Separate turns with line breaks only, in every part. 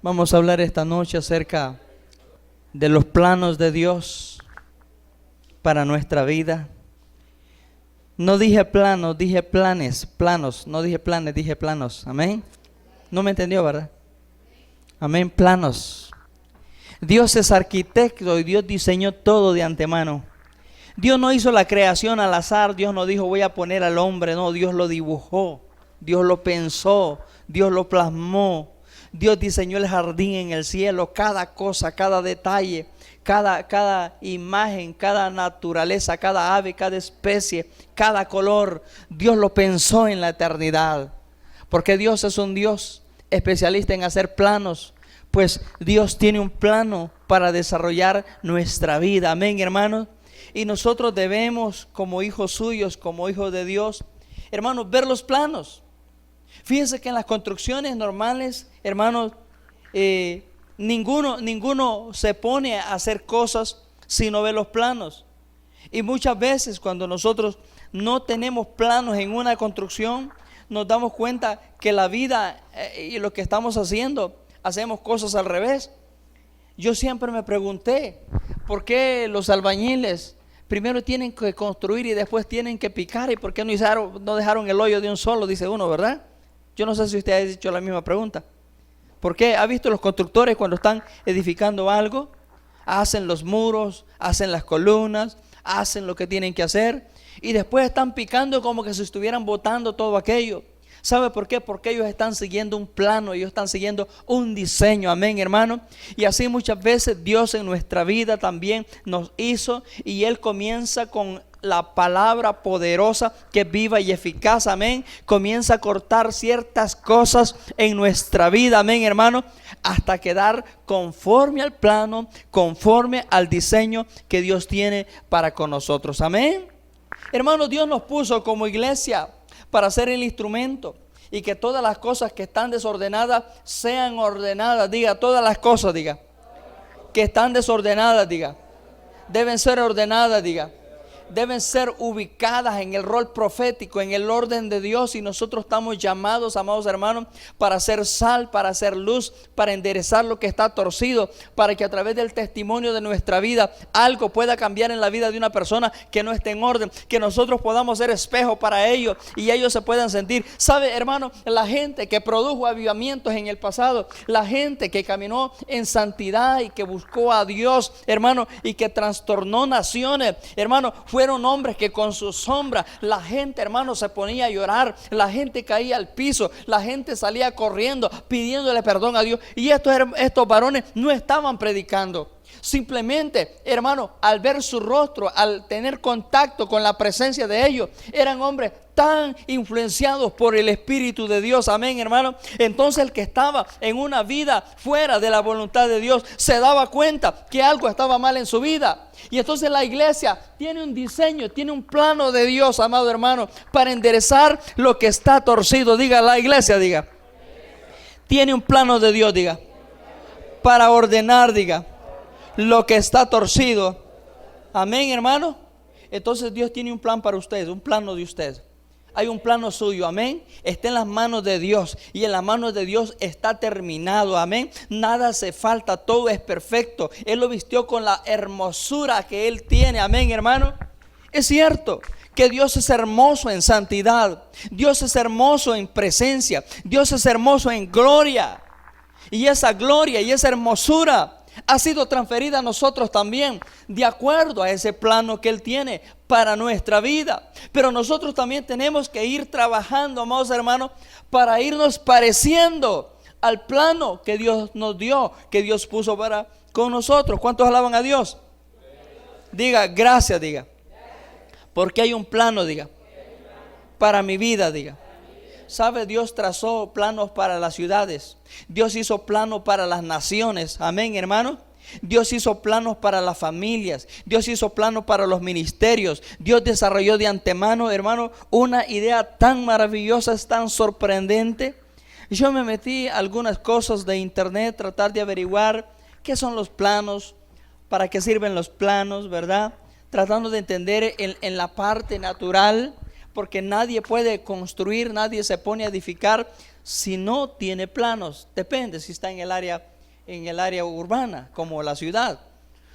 Vamos a hablar esta noche acerca de los planos de Dios para nuestra vida. No dije planos, dije planos, no dije planes, dije planos. Amén. No me entendió, ¿verdad? Amén, planos. Dios es arquitecto y Dios diseñó todo de antemano. Dios no hizo la creación al azar. Dios no dijo voy a poner al hombre. No, Dios lo dibujó, Dios lo pensó, Dios lo plasmó. Dios diseñó el jardín en el cielo, cada cosa, cada detalle, cada imagen, cada naturaleza, cada ave, cada especie, cada color. Dios lo pensó en la eternidad, porque Dios es un Dios especialista en hacer planos. Pues Dios tiene un plano para desarrollar nuestra vida. Amén, hermanos. Y nosotros debemos, como hijos suyos, como hijos de Dios, hermanos, ver los planos. Fíjense que en las construcciones normales, hermanos, ninguno se pone a hacer cosas si no ve los planos. Y muchas veces cuando nosotros no tenemos planos en una construcción, nos damos cuenta que la vida y lo que estamos haciendo, hacemos cosas al revés. Yo siempre me pregunté, ¿por qué los albañiles primero tienen que construir y después tienen que picar? ¿Y por qué no dejaron el hoyo de un solo? Dice uno, ¿verdad? Yo no sé si usted ha hecho la misma pregunta. ¿Por qué? ¿Ha visto los constructores cuando están edificando algo? Hacen los muros, hacen las columnas, hacen lo que tienen que hacer y después están picando como que si estuvieran botando todo aquello. ¿Sabe por qué? Porque ellos están siguiendo un plano, ellos están siguiendo un diseño. Amén, hermano. Y así muchas veces Dios en nuestra vida también nos hizo, y Él comienza con la palabra poderosa que es viva y eficaz. Amén. Comienza a cortar ciertas cosas en nuestra vida. Amén, hermano. Hasta quedar conforme al plano, conforme al diseño que Dios tiene para con nosotros. Amén. Hermano, Dios nos puso como iglesia para ser el instrumento, y que todas las cosas que están desordenadas sean ordenadas. Diga, todas las cosas, diga, que están desordenadas, diga, deben ser ordenadas, diga, deben ser ubicadas en el rol profético, en el orden de Dios. Y nosotros estamos llamados, amados hermanos, para hacer sal, para hacer luz, para enderezar lo que está torcido, para que a través del testimonio de nuestra vida algo pueda cambiar en la vida de una persona que no esté en orden, que nosotros podamos ser espejo para ellos y ellos se puedan sentir. ¿Sabe, hermano? La gente que produjo avivamientos en el pasado, la gente que caminó en santidad y que buscó a Dios, hermano, y que trastornó naciones, hermano, fueron hombres que con su sombra la gente, hermano, se ponía a llorar, la gente caía al piso, la gente salía corriendo pidiéndole perdón a Dios. Y estos varones no estaban predicando. Simplemente, hermano, al ver su rostro, al tener contacto con la presencia de ellos, eran hombres tan influenciados por el Espíritu de Dios. Amén, hermano. Entonces el que estaba en una vida fuera de la voluntad de Dios se daba cuenta que algo estaba mal en su vida. Y entonces la iglesia tiene un diseño, tiene un plano de Dios, amado hermano, para enderezar lo que está torcido. Diga, la iglesia, diga, tiene un plano de Dios, diga, para ordenar, diga, lo que está torcido. Amén, hermano. Entonces Dios tiene un plan para ustedes, un plano de ustedes. Hay un plano suyo, amén. Está en las manos de Dios, y en las manos de Dios está terminado, amén. Nada hace falta, todo es perfecto. Él lo vistió con la hermosura que Él tiene, amén, hermano. Es cierto que Dios es hermoso en santidad, Dios es hermoso en presencia, Dios es hermoso en gloria. Y esa gloria y esa hermosura ha sido transferida a nosotros también, de acuerdo a ese plano que Él tiene para nuestra vida. Pero nosotros también tenemos que ir trabajando, amados hermanos, para irnos pareciendo al plano que Dios nos dio, que Dios puso para con nosotros. ¿Cuántos alaban a Dios? Diga, gracias, diga. Porque hay un plano, diga, para mi vida, diga. ¿Sabe? Dios trazó planos para las ciudades. Dios hizo planos para las naciones. Amén, hermano. Dios hizo planos para las familias. Dios hizo planos para los ministerios. Dios desarrolló de antemano, hermano, una idea tan maravillosa, tan sorprendente. Yo me metí a algunas cosas de internet, tratar de averiguar qué son los planos, para qué sirven los planos, ¿verdad? Tratando de entender en la parte natural, porque nadie puede construir, nadie se pone a edificar si no tiene planos. Depende si está en el área urbana, como la ciudad.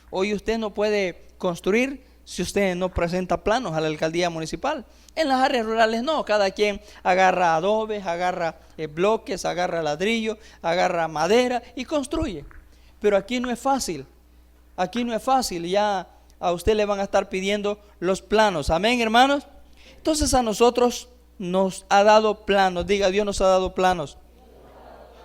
Hoy usted no puede construir si usted no presenta planos a la alcaldía municipal. En las áreas rurales no, cada quien agarra adobes, agarra bloques, agarra ladrillo, agarra madera y construye. Pero aquí no es fácil, ya a usted le van a estar pidiendo los planos. Amén, hermanos. Entonces a nosotros nos ha dado planos. Diga, Dios nos ha dado planos.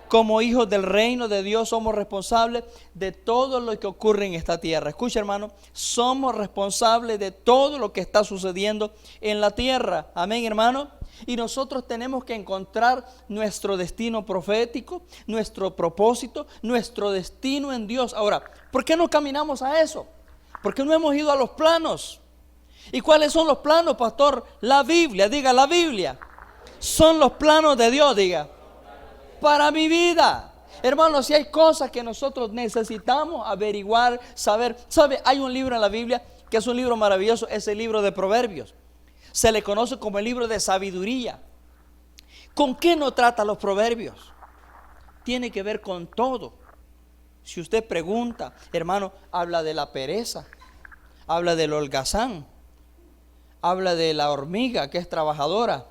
Como hijos del reino de Dios somos responsables de todo lo que ocurre en esta tierra. Escucha, hermano, somos responsables de todo lo que está sucediendo en la tierra. Amén, hermano. Y nosotros tenemos que encontrar nuestro destino profético, nuestro propósito, nuestro destino en Dios. Ahora, ¿por qué no caminamos a eso? Porque no hemos ido a los planos. ¿Y cuáles son los planos, pastor? La Biblia, diga, la Biblia. Son los planos de Dios, diga, para mi vida. Hermanos, si hay cosas que nosotros necesitamos averiguar, saber. ¿Sabe? Hay un libro en la Biblia que es un libro maravilloso, es el libro de Proverbios. Se le conoce como el libro de sabiduría. ¿Con qué no trata los proverbios? Tiene que ver con todo. Si usted pregunta, hermano, habla de la pereza, habla del holgazán, habla de la hormiga que es trabajadora,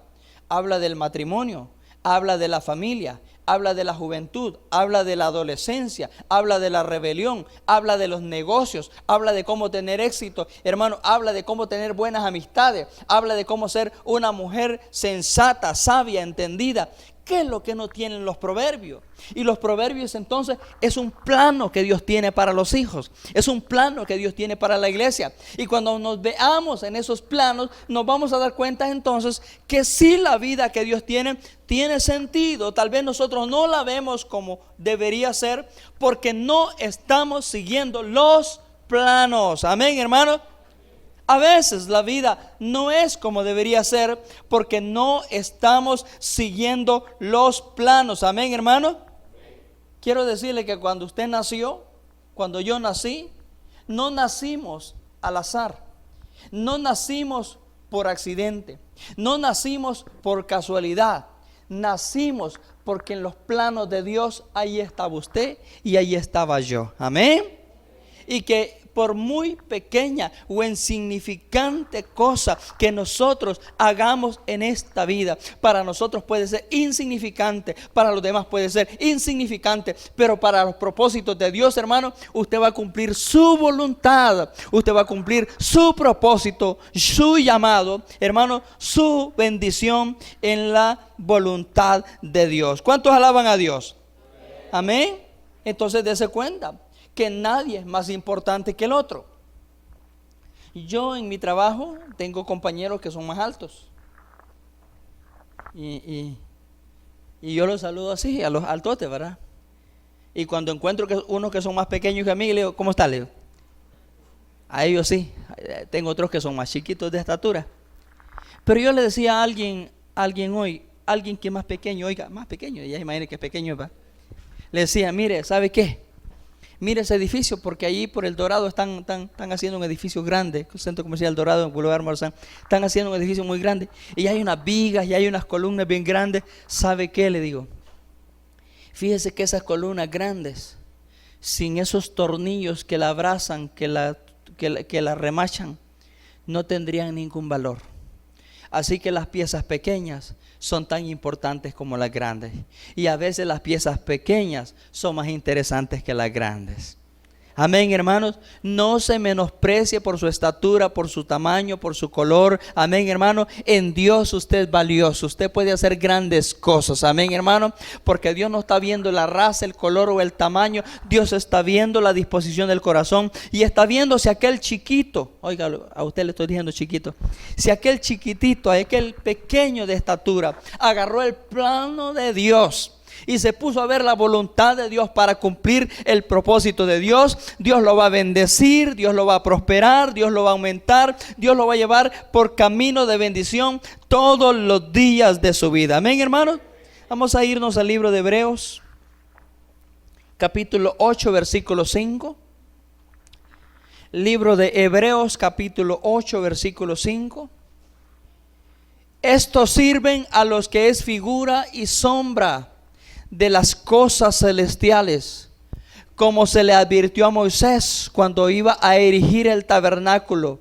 habla del matrimonio, habla de la familia, habla de la juventud, habla de la adolescencia, habla de la rebelión, habla de los negocios, habla de cómo tener éxito, hermano, habla de cómo tener buenas amistades, habla de cómo ser una mujer sensata, sabia, entendida. ¿Qué es lo que no tienen los proverbios? Y los proverbios entonces es un plano que Dios tiene para los hijos, es un plano que Dios tiene para la iglesia. Y cuando nos veamos en esos planos, nos vamos a dar cuenta entonces que sí, la vida que Dios tiene sentido. Tal vez nosotros no la vemos como debería ser porque no estamos siguiendo los planos. Amén, hermano. A veces la vida no es como debería ser porque no estamos siguiendo los planos. Amén, hermano. Quiero decirle que cuando usted nació, cuando yo nací, no nacimos al azar, no nacimos por accidente, no nacimos por casualidad, nacimos porque en los planos de Dios ahí estaba usted y ahí estaba yo. Amén. Y que por muy pequeña o insignificante cosa que nosotros hagamos en esta vida, para nosotros puede ser insignificante, para los demás puede ser insignificante, pero para los propósitos de Dios, hermano, usted va a cumplir su voluntad, usted va a cumplir su propósito, su llamado, hermano, su bendición en la voluntad de Dios. ¿Cuántos alaban a Dios? Amén. Entonces dése cuenta que nadie es más importante que el otro. Yo en mi trabajo tengo compañeros que son más altos y yo los saludo así, a los altotes, ¿verdad? Y cuando encuentro que unos que son más pequeños que a mí, le digo, ¿cómo está? Le digo, a ellos sí. Tengo otros que son más chiquitos de estatura. Pero yo le decía a alguien hoy, alguien que es más pequeño, oiga, más pequeño, ya imagínate que es pequeño, ¿verdad? Le decía, mire, ¿sabe qué? Mire ese edificio, porque allí por el Dorado están haciendo un edificio grande, el Centro Comercial Dorado en Boulevard Morazán. Están haciendo un edificio muy grande y hay unas vigas y hay unas columnas bien grandes. ¿Sabe qué? Le digo, fíjese que esas columnas grandes, sin esos tornillos que la abrazan, que la remachan, no tendrían ningún valor. Así que las piezas pequeñas son tan importantes como las grandes. Y a veces las piezas pequeñas son más interesantes que las grandes. Amén, hermanos. No se menosprecie por su estatura, por su tamaño, por su color. Amén, hermano. En Dios usted es valioso. Usted puede hacer grandes cosas. Amén, hermano. Porque Dios no está viendo la raza, el color o el tamaño. Dios está viendo la disposición del corazón. Y está viendo si aquel chiquito, oiga, a usted le estoy diciendo chiquito, si aquel chiquitito, aquel pequeño de estatura, agarró el plano de Dios y se puso a ver la voluntad de Dios para cumplir el propósito de Dios, Dios lo va a bendecir, Dios lo va a prosperar, Dios lo va a aumentar, Dios lo va a llevar por camino de bendición todos los días de su vida. Amén, hermanos. Vamos a irnos al libro de Hebreos, capítulo 8, versículo 5. Libro de Hebreos, capítulo 8, versículo 5. Estos sirven a los que es figura y sombra de las cosas celestiales, como se le advirtió a Moisés cuando iba a erigir el tabernáculo,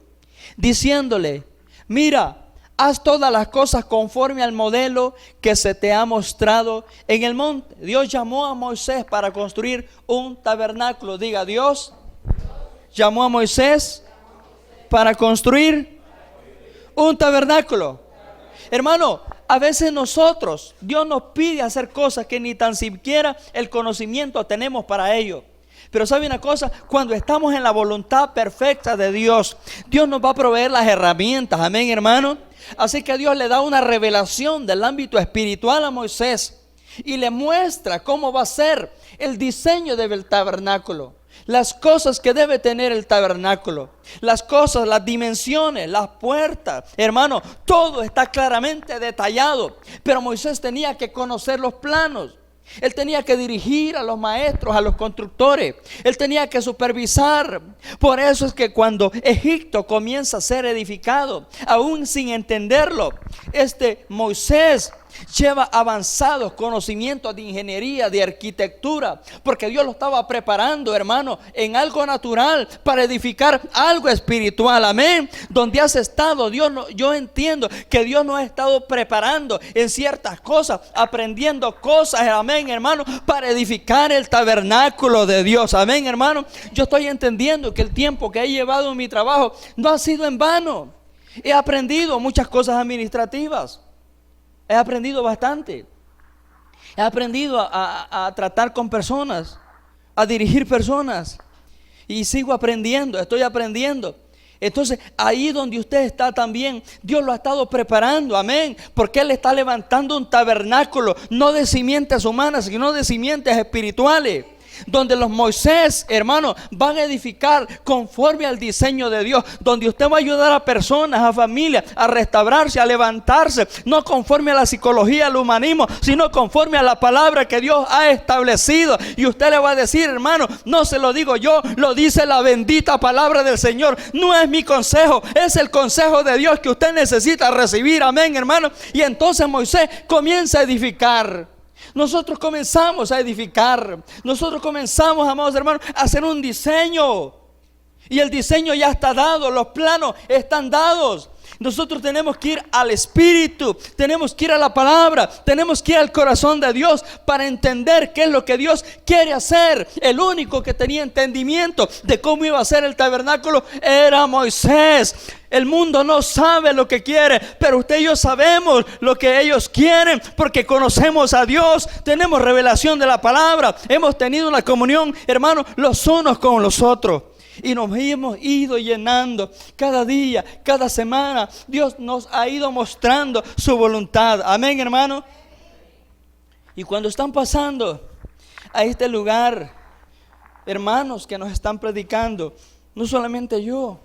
diciéndole: mira, haz todas las cosas conforme al modelo que se te ha mostrado en el monte. Dios llamó a Moisés para construir un tabernáculo. Diga, Dios llamó a Moisés para construir un tabernáculo. Hermano, a veces Dios nos pide hacer cosas que ni tan siquiera el conocimiento tenemos para ello. Pero ¿sabe una cosa? Cuando estamos en la voluntad perfecta de Dios, Dios nos va a proveer las herramientas. Amén, hermano. Así que Dios le da una revelación del ámbito espiritual a Moisés y le muestra cómo va a ser el diseño del tabernáculo. Las cosas que debe tener el tabernáculo, las cosas, las dimensiones, las puertas, hermano, todo está claramente detallado. Pero Moisés tenía que conocer los planos. Él tenía que dirigir a los maestros, a los constructores. Él tenía que supervisar. Por eso es que cuando Egipto comienza a ser edificado, aún sin entenderlo, Moisés lleva avanzados conocimientos de ingeniería, de arquitectura, porque Dios lo estaba preparando, hermano, en algo natural para edificar algo espiritual. Amén. Donde has estado, yo entiendo que Dios nos ha estado preparando en ciertas cosas, aprendiendo cosas, amén, hermano, para edificar el tabernáculo de Dios. Amén, hermano. Yo estoy entendiendo que el tiempo que he llevado en mi trabajo no ha sido en vano. He aprendido muchas cosas administrativas. He aprendido bastante. He aprendido a tratar con personas, a dirigir personas. Y sigo aprendiendo, estoy aprendiendo. Entonces, ahí donde usted está también, Dios lo ha estado preparando, amén. Porque Él está levantando un tabernáculo, no de simientes humanas, sino de simientes espirituales. Donde los Moisés, hermano, van a edificar conforme al diseño de Dios. Donde usted va a ayudar a personas, a familias, a restaurarse, a levantarse. No conforme a la psicología, al humanismo, sino conforme a la palabra que Dios ha establecido. Y usted le va a decir, hermano, no se lo digo yo, lo dice la bendita palabra del Señor. No es mi consejo, es el consejo de Dios que usted necesita recibir. Amén, hermano. Y entonces Moisés comienza a edificar. Nosotros comenzamos a edificar. Nosotros comenzamos, amados hermanos, a hacer un diseño. Y el diseño ya está dado. Los planos están dados. Nosotros tenemos que ir al Espíritu, tenemos que ir a la palabra, tenemos que ir al corazón de Dios para entender qué es lo que Dios quiere hacer. El único que tenía entendimiento de cómo iba a ser el tabernáculo era Moisés. El mundo no sabe lo que quiere, pero usted y yo sabemos lo que ellos quieren, porque conocemos a Dios, tenemos revelación de la palabra, hemos tenido una comunión, hermanos, los unos con los otros. Y nos hemos ido llenando cada día, cada semana. Dios nos ha ido mostrando su voluntad. Amén, hermano. Y cuando están pasando a este lugar, hermanos que nos están predicando, no solamente yo,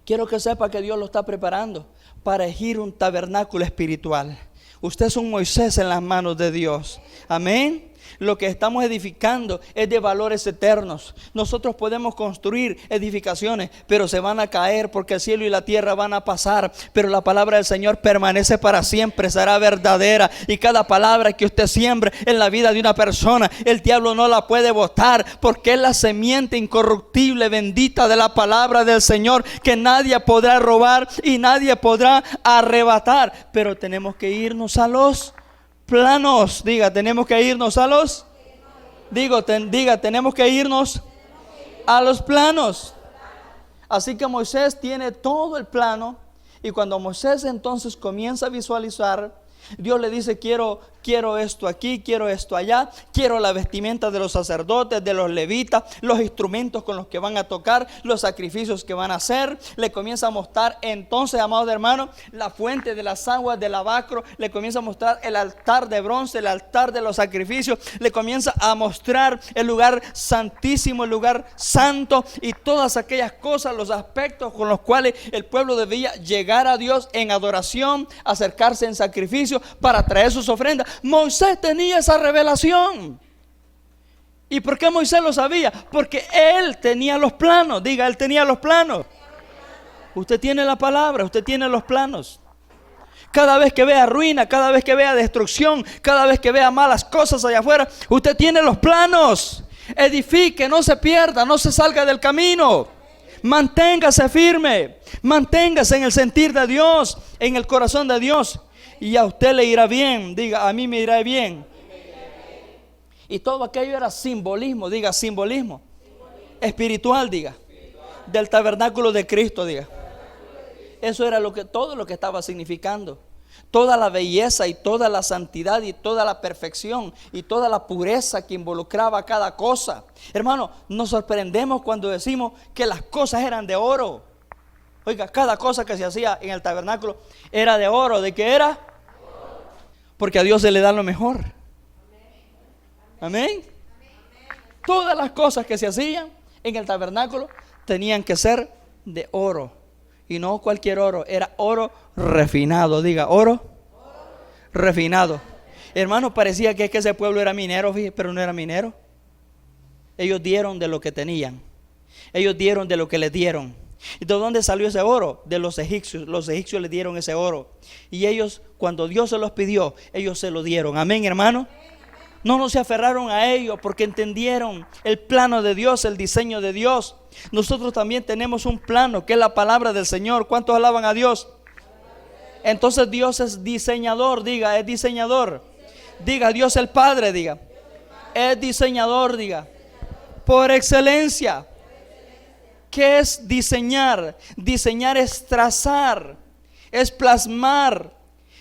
quiero que sepa que Dios lo está preparando para erigir un tabernáculo espiritual. Usted es un Moisés en las manos de Dios. Amén. Lo que estamos edificando es de valores eternos. Nosotros podemos construir edificaciones, pero se van a caer porque el cielo y la tierra van a pasar. Pero la palabra del Señor permanece para siempre, será verdadera. Y cada palabra que usted siembre en la vida de una persona, el diablo no la puede botar, porque es la semiente incorruptible, bendita de la palabra del Señor, que nadie podrá robar y nadie podrá arrebatar. Pero tenemos que irnos a los planos. Diga, tenemos que irnos a los. Diga, tenemos que irnos a los planos. Así que Moisés tiene todo el plano. Y cuando Moisés entonces comienza a visualizar, Dios le dice: quiero esto aquí, quiero esto allá, quiero la vestimenta de los sacerdotes, de los levitas, los instrumentos con los que van a tocar, los sacrificios que van a hacer. Le comienza a mostrar entonces, amados hermanos, la fuente de las aguas del lavacro. Le comienza a mostrar el altar de bronce, el altar de los sacrificios. Le comienza a mostrar el lugar santísimo, el lugar santo, y todas aquellas cosas, los aspectos con los cuales el pueblo debía llegar a Dios en adoración, acercarse en sacrificio para traer sus ofrendas. Moisés tenía esa revelación. ¿Y por qué Moisés lo sabía? Porque él tenía los planos. Diga, él tenía los planos. Usted tiene la palabra, usted tiene los planos. Cada vez que vea ruina, cada vez que vea destrucción, cada vez que vea malas cosas allá afuera, usted tiene los planos. Edifique, no se pierda, no se salga del camino. Manténgase firme, manténgase en el sentir de Dios, en el corazón de Dios, y a usted le irá bien. Diga, a mí me irá bien. Y todo aquello era simbolismo, diga, simbolismo espiritual, diga, del tabernáculo de Cristo, diga. Eso era todo lo que estaba significando. Toda la belleza y toda la santidad y toda la perfección y toda la pureza que involucraba cada cosa. Hermano, nos sorprendemos cuando decimos que las cosas eran de oro. Oiga, cada cosa que se hacía en el tabernáculo era de oro. ¿De qué era? Porque a Dios se le da lo mejor. Amén. Todas las cosas que se hacían en el tabernáculo tenían que ser de oro. Y no cualquier oro, era oro refinado. Diga, oro refinado. Hermano, parecía que ese pueblo era minero, pero no era minero. Ellos dieron de lo que tenían. Ellos dieron de lo que les dieron. ¿Y de dónde salió ese oro? De los egipcios. Los egipcios les dieron ese oro. Y ellos, cuando Dios se los pidió, ellos se lo dieron. Amén, hermano. No se aferraron a ellos porque entendieron el plano de Dios, el diseño de Dios. Nosotros también tenemos un plano que es la palabra del Señor. ¿Cuántos alaban a Dios? Entonces Dios es diseñador, diga, es diseñador. Diga, Dios el Padre, diga, es diseñador, diga, por excelencia. ¿Qué es diseñar? Diseñar es trazar, es plasmar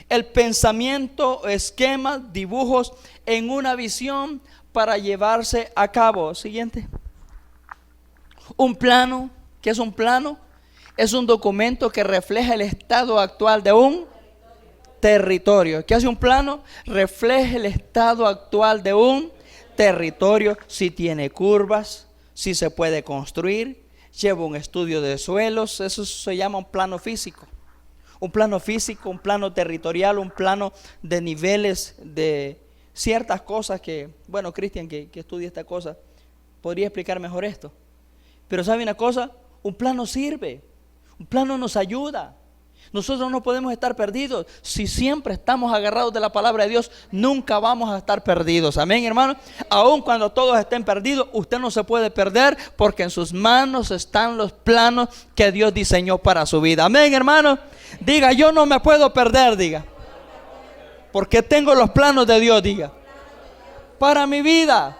el pensamiento, esquemas, dibujos en una visión para llevarse a cabo. Siguiente. Un plano. ¿Qué es un plano? Es un documento que refleja el estado actual de un territorio. ¿Qué hace un plano? Refleja el estado actual de un territorio. Si tiene curvas, si se puede construir, lleva un estudio de suelos. Eso se llama un plano físico. Un plano físico, un plano territorial, un plano de niveles de ciertas cosas que, bueno, Cristian, que estudia esta cosa, podría explicar mejor esto. Pero ¿sabe una cosa? Un plano sirve, un plano nos ayuda. Nosotros no podemos estar perdidos. Si siempre estamos agarrados de la palabra de Dios, nunca vamos a estar perdidos. Amén, hermano. Aun cuando todos estén perdidos, usted no se puede perder porque en sus manos están los planos que Dios diseñó para su vida. Amén, hermano. Diga, yo no me puedo perder, diga, porque tengo los planos de Dios, diga, para mi vida.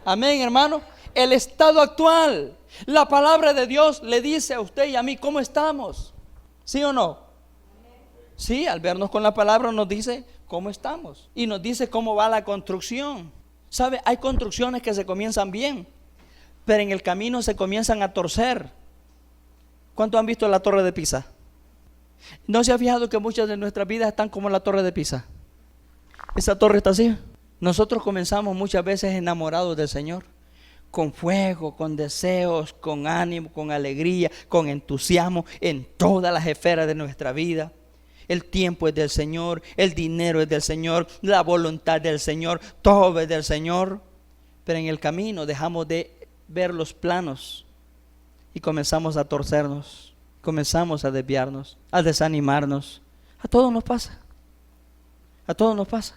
Amén, hermano. El estado actual, la palabra de Dios le dice a usted y a mí cómo estamos. ¿Sí o no? Sí, al vernos con la palabra nos dice cómo estamos y nos dice cómo va la construcción. ¿Sabe? Hay construcciones que se comienzan bien, pero en el camino se comienzan a torcer. ¿Cuántos han visto la Torre de Pisa? ¿No se ha fijado que muchas de nuestras vidas están como la Torre de Pisa? Esa torre está así. Nosotros comenzamos muchas veces enamorados del Señor, con fuego, con deseos, con ánimo, con alegría, con entusiasmo en todas las esferas de nuestra vida. El tiempo es del Señor, el dinero es del Señor, la voluntad del Señor, todo es del Señor. Pero en el camino dejamos de ver los planos y comenzamos a torcernos, comenzamos a desviarnos, a desanimarnos. A todos nos pasa, a todos nos pasa.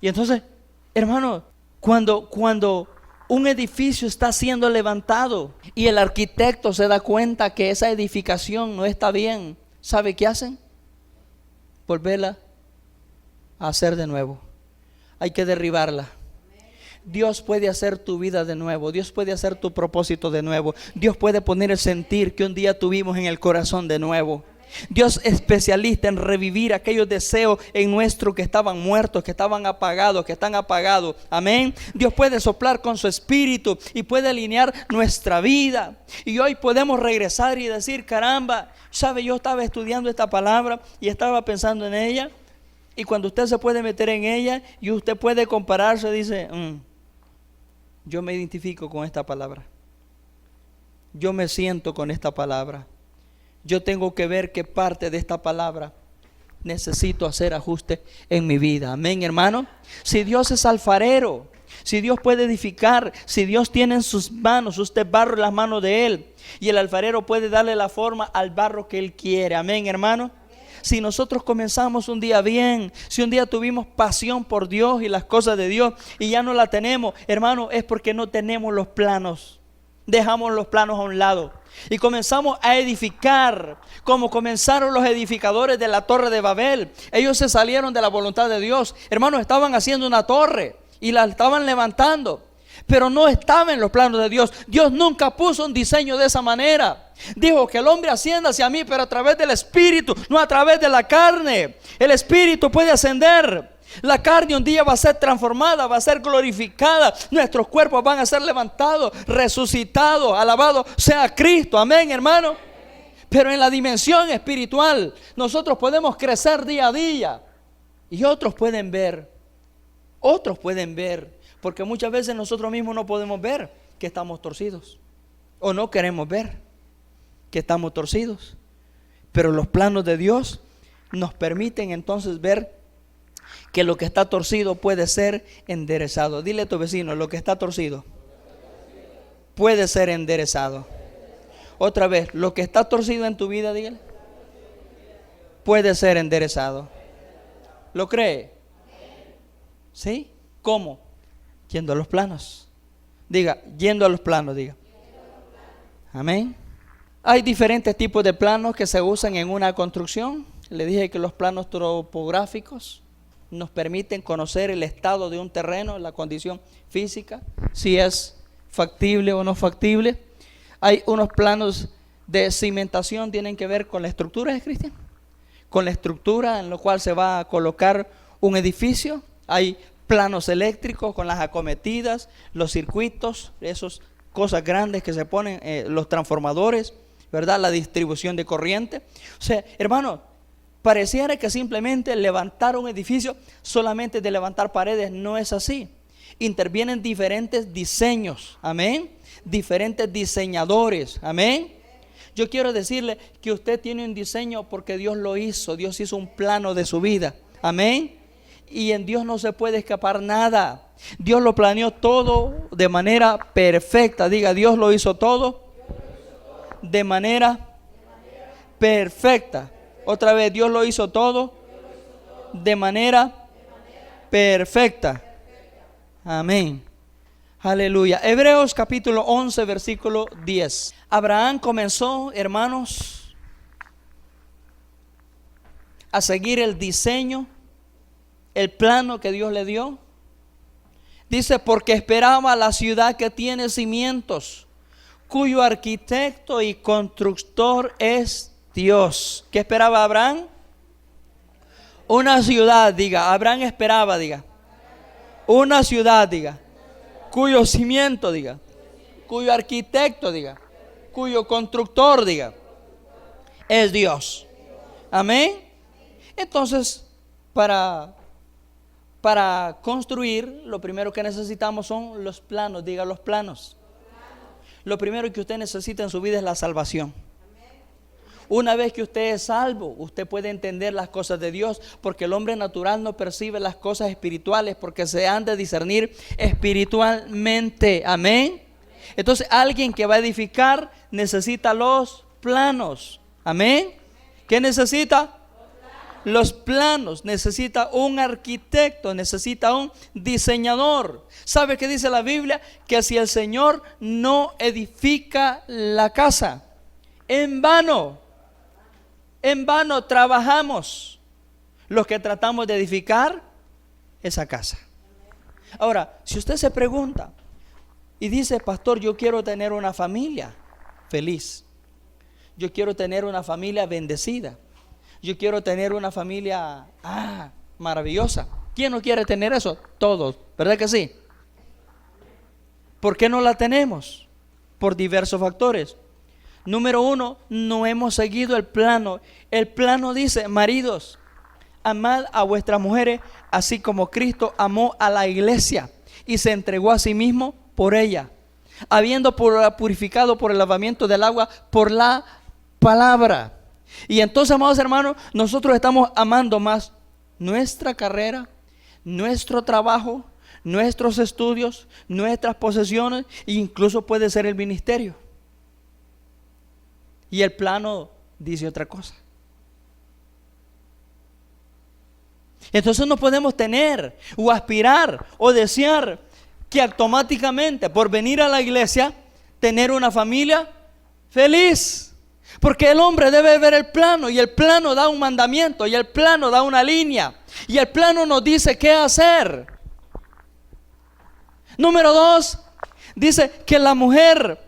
Y entonces, hermano, cuando un edificio está siendo levantado y el arquitecto se da cuenta que esa edificación no está bien, ¿sabe qué hacen? Volverla a hacer de nuevo. Hay que derribarla. Dios puede hacer tu vida de nuevo. Dios puede hacer tu propósito de nuevo. Dios puede poner el sentir que un día tuvimos en el corazón de nuevo. Dios es especialista en revivir aquellos deseos en nuestro que estaban muertos, que estaban apagados, que están apagados. Amén. Dios puede soplar con su espíritu y puede alinear nuestra vida. Y hoy podemos regresar y decir, caramba, sabe, yo estaba estudiando esta palabra y estaba pensando en ella. Y cuando usted se puede meter en ella y usted puede compararse, dice, yo me identifico con esta palabra. Yo me siento con esta palabra. Yo tengo que ver qué parte de esta palabra necesito hacer ajuste en mi vida. Amén, hermano. Si Dios es alfarero, si Dios puede edificar, si Dios tiene en sus manos, usted barro en las manos de Él, y el alfarero puede darle la forma al barro que Él quiere. Amén, hermano. si nosotros comenzamos un día bien, si un día tuvimos pasión por Dios y las cosas de Dios y ya no la tenemos, hermano, es porque no tenemos los planos. Dejamos los planos a un lado y comenzamos a edificar como comenzaron los edificadores de la Torre de Babel. Ellos se salieron de la voluntad de Dios. Hermanos, estaban haciendo una torre y la estaban levantando, pero no estaba en los planos de Dios. Dios nunca puso un diseño de esa manera. Dijo que el hombre ascienda hacia mí, pero a través del Espíritu, no a través de la carne. El Espíritu puede ascender. La carne un día va a ser transformada, va a ser glorificada. Nuestros cuerpos van a ser levantados, resucitados. Alabado sea Cristo. Amén, hermano. Pero en la dimensión espiritual nosotros podemos crecer día a día. Y otros pueden ver. Porque muchas veces nosotros mismos no podemos ver que estamos torcidos. O no queremos ver que estamos torcidos. Pero los planos de Dios nos permiten entonces ver que lo que está torcido puede ser enderezado. Dile a tu vecino, lo que está torcido puede ser enderezado. Otra vez, lo que está torcido en tu vida, dígale, puede ser enderezado. ¿Lo cree? ¿Sí? ¿Cómo? Yendo a los planos. Diga, yendo a los planos, diga. Amén. Hay diferentes tipos de planos que se usan en una construcción. Le dije que los planos topográficos nos permiten conocer el estado de un terreno, la condición física, si es factible o no factible. Hay unos planos de cimentación, tienen que ver con la estructura, Cristian, con la estructura en la cual se va a colocar un edificio. Hay planos eléctricos con las acometidas, los circuitos, esas cosas grandes que se ponen, los transformadores, ¿verdad? La distribución de corriente. O sea, hermano, pareciera que simplemente levantar un edificio, solamente de levantar paredes, no es así. Intervienen diferentes diseños, amén, diferentes diseñadores, amén. Yo quiero decirle que usted tiene un diseño porque Dios lo hizo. Dios hizo un plano de su vida, amén. Y en Dios no se puede escapar nada. Dios lo planeó todo de manera perfecta. Diga, Dios lo hizo todo de manera perfecta. Otra vez, Dios lo hizo todo de manera perfecta. Amén. Aleluya. Hebreos capítulo 11, versículo 10. Abraham comenzó, hermanos, a seguir el diseño, el plano que Dios le dio. Dice, porque esperaba la ciudad que tiene cimientos, cuyo arquitecto y constructor es Dios. ¿Qué esperaba Abraham? Una ciudad, diga. Abraham esperaba, diga. Una ciudad, diga. Cuyo cimiento, diga. Cuyo arquitecto, diga. Cuyo constructor, diga. Es Dios. Amén. Entonces, para construir, lo primero que necesitamos son los planos. Diga, los planos. Lo primero que usted necesita en su vida es la salvación. Una vez que usted es salvo, usted puede entender las cosas de Dios, porque el hombre natural no percibe las cosas espirituales, porque se han de discernir espiritualmente. Amén. Entonces, alguien que va a edificar necesita los planos. Amén. ¿Qué necesita? Los planos. Necesita un arquitecto, necesita un diseñador. ¿Sabe qué dice la Biblia? Que si el Señor no edifica la casa, en vano trabajamos los que tratamos de edificar esa casa. Ahora, si usted se pregunta y dice, pastor, yo quiero tener una familia feliz, yo quiero tener una familia bendecida, yo quiero tener una familia maravillosa. ¿Quién no quiere tener eso? Todos, ¿verdad que sí? ¿Por qué no la tenemos? Por diversos factores. Número uno, no hemos seguido el plano. El plano dice, maridos, amad a vuestras mujeres, así como Cristo amó a la iglesia y se entregó a sí mismo por ella, habiendo purificado por el lavamiento del agua por la palabra. Y entonces, amados hermanos, nosotros estamos amando más nuestra carrera, nuestro trabajo, nuestros estudios, nuestras posesiones, e incluso puede ser el ministerio. Y el plano dice otra cosa. Entonces no podemos tener o aspirar o desear que automáticamente por venir a la iglesia tener una familia feliz. Porque el hombre debe ver el plano, y el plano da un mandamiento, y el plano da una línea, y el plano nos dice qué hacer. Número 2, dice que la mujer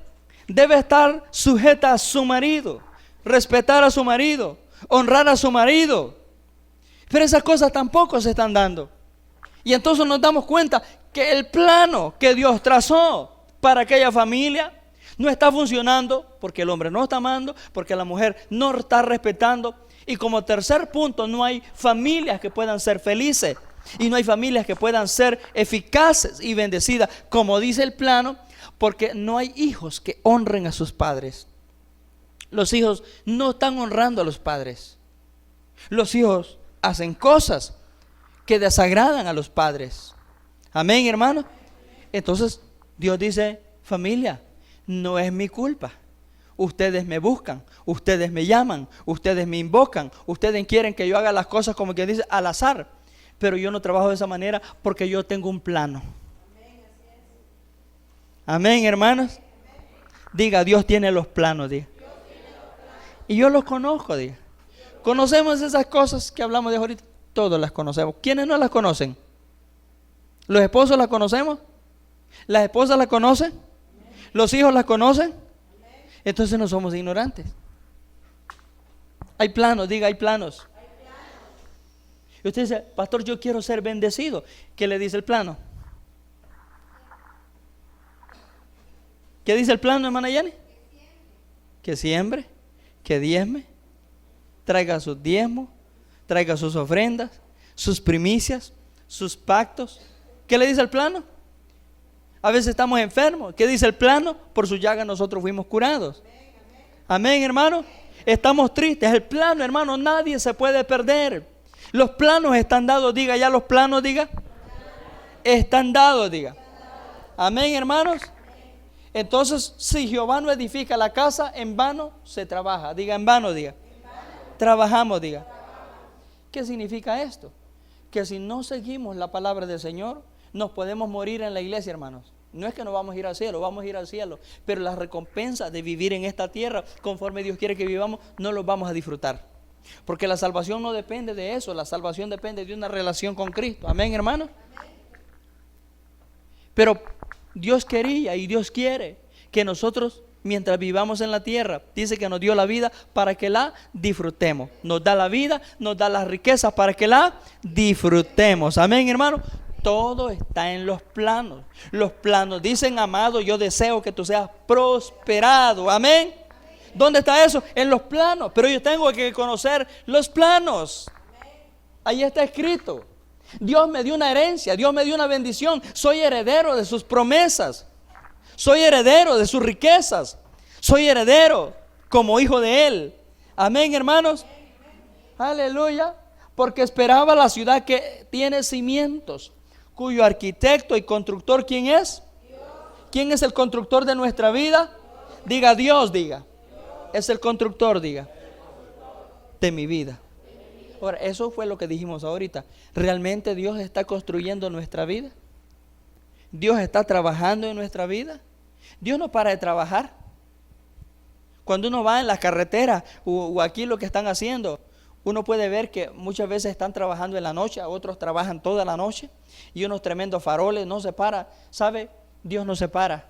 debe estar sujeta a su marido, respetar a su marido, honrar a su marido. Pero esas cosas tampoco se están dando. Y entonces nos damos cuenta que el plano que Dios trazó para aquella familia no está funcionando, porque el hombre no está amando, porque la mujer no está respetando. Y como tercer punto, no hay familias que puedan ser felices, y no hay familias que puedan ser eficaces y bendecidas, como dice el plano, porque no hay hijos que honren a sus padres. Los hijos no están honrando a los padres. Los hijos hacen cosas que desagradan a los padres. Amén, hermano. Entonces Dios dice: familia, no es mi culpa. Ustedes me buscan, ustedes me llaman, ustedes me invocan, ustedes quieren que yo haga las cosas como que dice al azar, pero yo no trabajo de esa manera porque yo tengo un plano. Amén, hermanos. Diga: Dios tiene los planos, diga. Y yo los conozco, diga. Conocemos esas cosas que hablamos de ahorita, todos las conocemos. ¿Quiénes no las conocen? ¿Los esposos las conocemos? ¿Las esposas las conocen? ¿Los hijos las conocen? Entonces no somos ignorantes. Hay planos, diga, hay planos. Y usted dice: pastor, yo quiero ser bendecido. ¿Qué le dice el plano? ¿Qué dice el plano, hermana Yanni? Que siembre, que diezme, traiga sus diezmos, traiga sus ofrendas, sus primicias, sus pactos. ¿Qué le dice el plano? A veces estamos enfermos. ¿Qué dice el plano? Por su llaga nosotros fuimos curados. Amén, hermano. Estamos tristes. El plano, hermano, nadie se puede perder. Los planos están dados. Diga ya, los planos, diga. Están dados, diga. Amén, hermanos. Entonces, si Jehová no edifica la casa, en vano se trabaja. Diga, en vano, diga. Trabajamos, diga. ¿Qué significa esto? Que si no seguimos la palabra del Señor, nos podemos morir en la iglesia, hermanos. No es que no vamos a ir al cielo, vamos a ir al cielo, pero las recompensas de vivir en esta tierra, conforme Dios quiere que vivamos, no los vamos a disfrutar. Porque la salvación no depende de eso, la salvación depende de una relación con Cristo. Amén, hermanos. Pero Dios quería y Dios quiere que nosotros, mientras vivamos en la tierra, dice que nos dio la vida para que la disfrutemos. Nos da la vida, nos da las riquezas para que la disfrutemos. Amén, hermano. Todo está en los planos. Los planos dicen: amado, yo deseo que tú seas prosperado. Amén. ¿Dónde está eso? En los planos. Pero yo tengo que conocer los planos. Ahí está escrito. Dios me dio una herencia, Dios me dio una bendición. Soy heredero de sus promesas. Soy heredero de sus riquezas. Soy heredero como hijo de Él. Amén, hermanos. Aleluya. Porque esperaba la ciudad que tiene cimientos, cuyo arquitecto y constructor, ¿quién es? Dios. ¿Quién es el constructor de nuestra vida? Dios. Diga, Dios, diga. Dios. Es el constructor, diga, de mi vida. Ahora, eso fue lo que dijimos ahorita. ¿Realmente Dios está construyendo nuestra vida? ¿Dios está trabajando en nuestra vida? Dios no para de trabajar. Cuando uno va en las carreteras o aquí lo que están haciendo, uno puede ver que muchas veces están trabajando en la noche, otros trabajan toda la noche, y unos tremendos faroles, no se para. ¿Sabe? Dios no se para.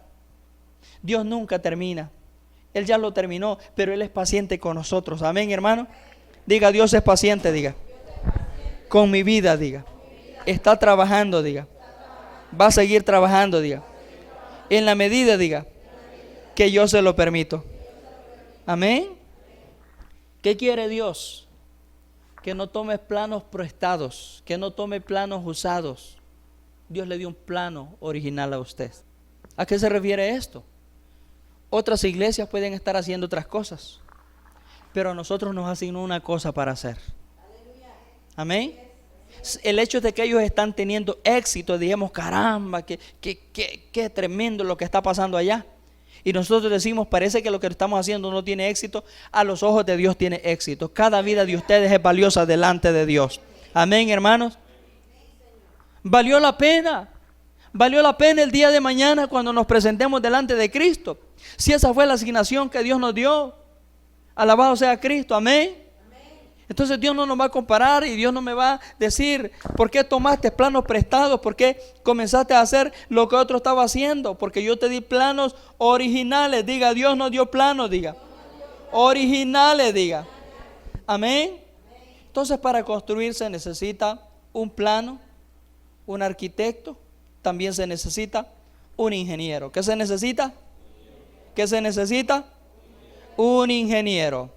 Dios nunca termina. Él ya lo terminó, pero Él es paciente con nosotros. Amén, hermano. Diga, Dios es paciente, diga. Con mi vida, diga. Está trabajando, diga. Va a seguir trabajando, diga. En la medida, diga, que yo se lo permito. Amén. ¿Qué quiere Dios? Que no tome planos prestados, que no tome planos usados. Dios le dio un plano original a usted. ¿A qué se refiere esto? Otras iglesias pueden estar haciendo otras cosas, pero a nosotros nos asignó una cosa para hacer. Amén. El hecho de que ellos están teniendo éxito, digamos, caramba, qué tremendo lo que está pasando allá. Y nosotros decimos, parece que lo que estamos haciendo no tiene éxito. A los ojos de Dios tiene éxito. Cada vida de ustedes es valiosa delante de Dios. Amén, hermanos. Valió la pena. Valió la pena el día de mañana cuando nos presentemos delante de Cristo. Si esa fue la asignación que Dios nos dio. Alabado sea Cristo. Amén. Entonces Dios no nos va a comparar y Dios no me va a decir por qué tomaste planos prestados, por qué comenzaste a hacer lo que otro estaba haciendo, porque yo te di planos originales. Diga, Dios nos dio planos, diga. Originales, diga. Amén. Entonces para construir se necesita un plano, un arquitecto, también se necesita un ingeniero. ¿Qué se necesita? ¿Qué se necesita? Un ingeniero.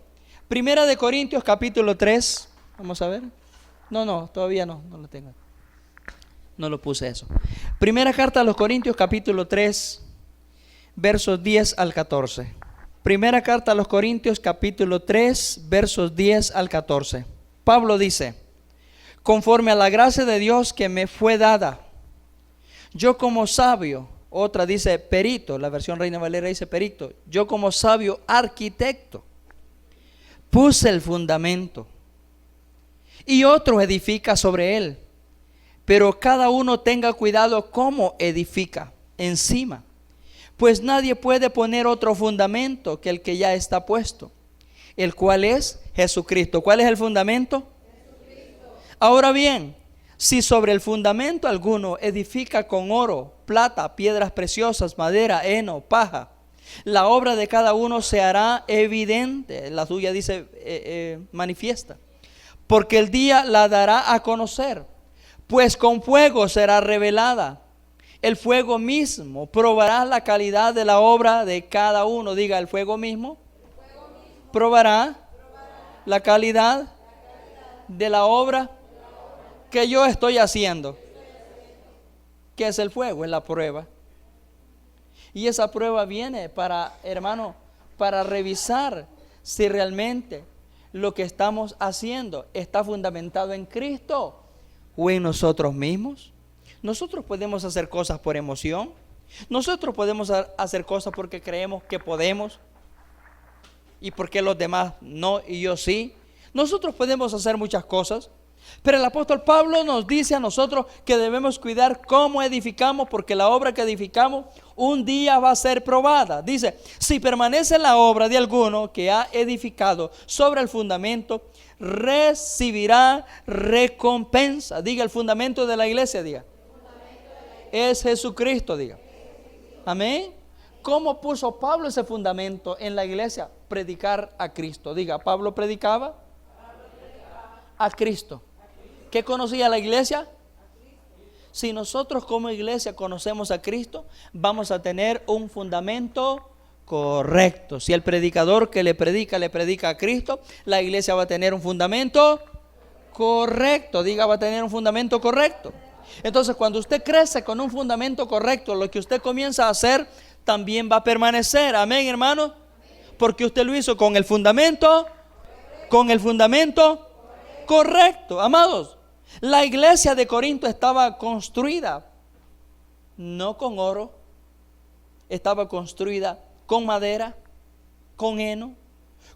Primera de Corintios capítulo 3. Vamos a ver. No, todavía no lo tengo. No lo puse eso. Primera carta a los Corintios capítulo 3, versos 10 al 14. Primera carta a los Corintios capítulo 3, versos 10 al 14. Pablo dice: conforme a la gracia de Dios que me fue dada, yo como sabio, otra dice perito, la versión Reina Valera dice perito, yo como sabio arquitecto, puse el fundamento y otro edifica sobre él, pero cada uno tenga cuidado cómo edifica encima, pues nadie puede poner otro fundamento que el que ya está puesto, el cual es Jesucristo. ¿Cuál es el fundamento? Jesucristo. Ahora bien, si sobre el fundamento alguno edifica con oro, plata, piedras preciosas, madera, heno, paja, la obra de cada uno se hará evidente. La suya dice manifiesta, porque el día la dará a conocer, pues con fuego será revelada. El fuego mismo probará la calidad de la obra de cada uno. Diga, el fuego mismo probará la calidad de la obra que yo estoy haciendo. ¿Qué es el fuego? Es la prueba. Y esa prueba viene para, hermano, para revisar si realmente lo que estamos haciendo está fundamentado en Cristo o en nosotros mismos. Nosotros podemos hacer cosas por emoción. Nosotros podemos hacer cosas porque creemos que podemos y porque los demás no y yo sí. Nosotros podemos hacer muchas cosas, pero el apóstol Pablo nos dice a nosotros que debemos cuidar cómo edificamos, porque la obra que edificamos un día va a ser probada. Dice, si permanece la obra de alguno que ha edificado sobre el fundamento, recibirá recompensa. Diga, el fundamento de la iglesia, diga, es Jesucristo, diga. Amén. ¿Cómo puso Pablo ese fundamento en la iglesia? Predicar a Cristo. Diga, Pablo predicaba a Cristo. ¿Qué conocía la iglesia? Si nosotros como iglesia conocemos a Cristo, vamos a tener un fundamento correcto. Si el predicador que le predica a Cristo, la iglesia va a tener un fundamento correcto. Diga, va a tener un fundamento correcto. Entonces, cuando usted crece con un fundamento correcto, lo que usted comienza a hacer también va a permanecer. Amén, hermano. Porque usted lo hizo con el fundamento correcto. Amados, la iglesia de Corinto estaba construida no con oro, estaba construida con madera, con heno,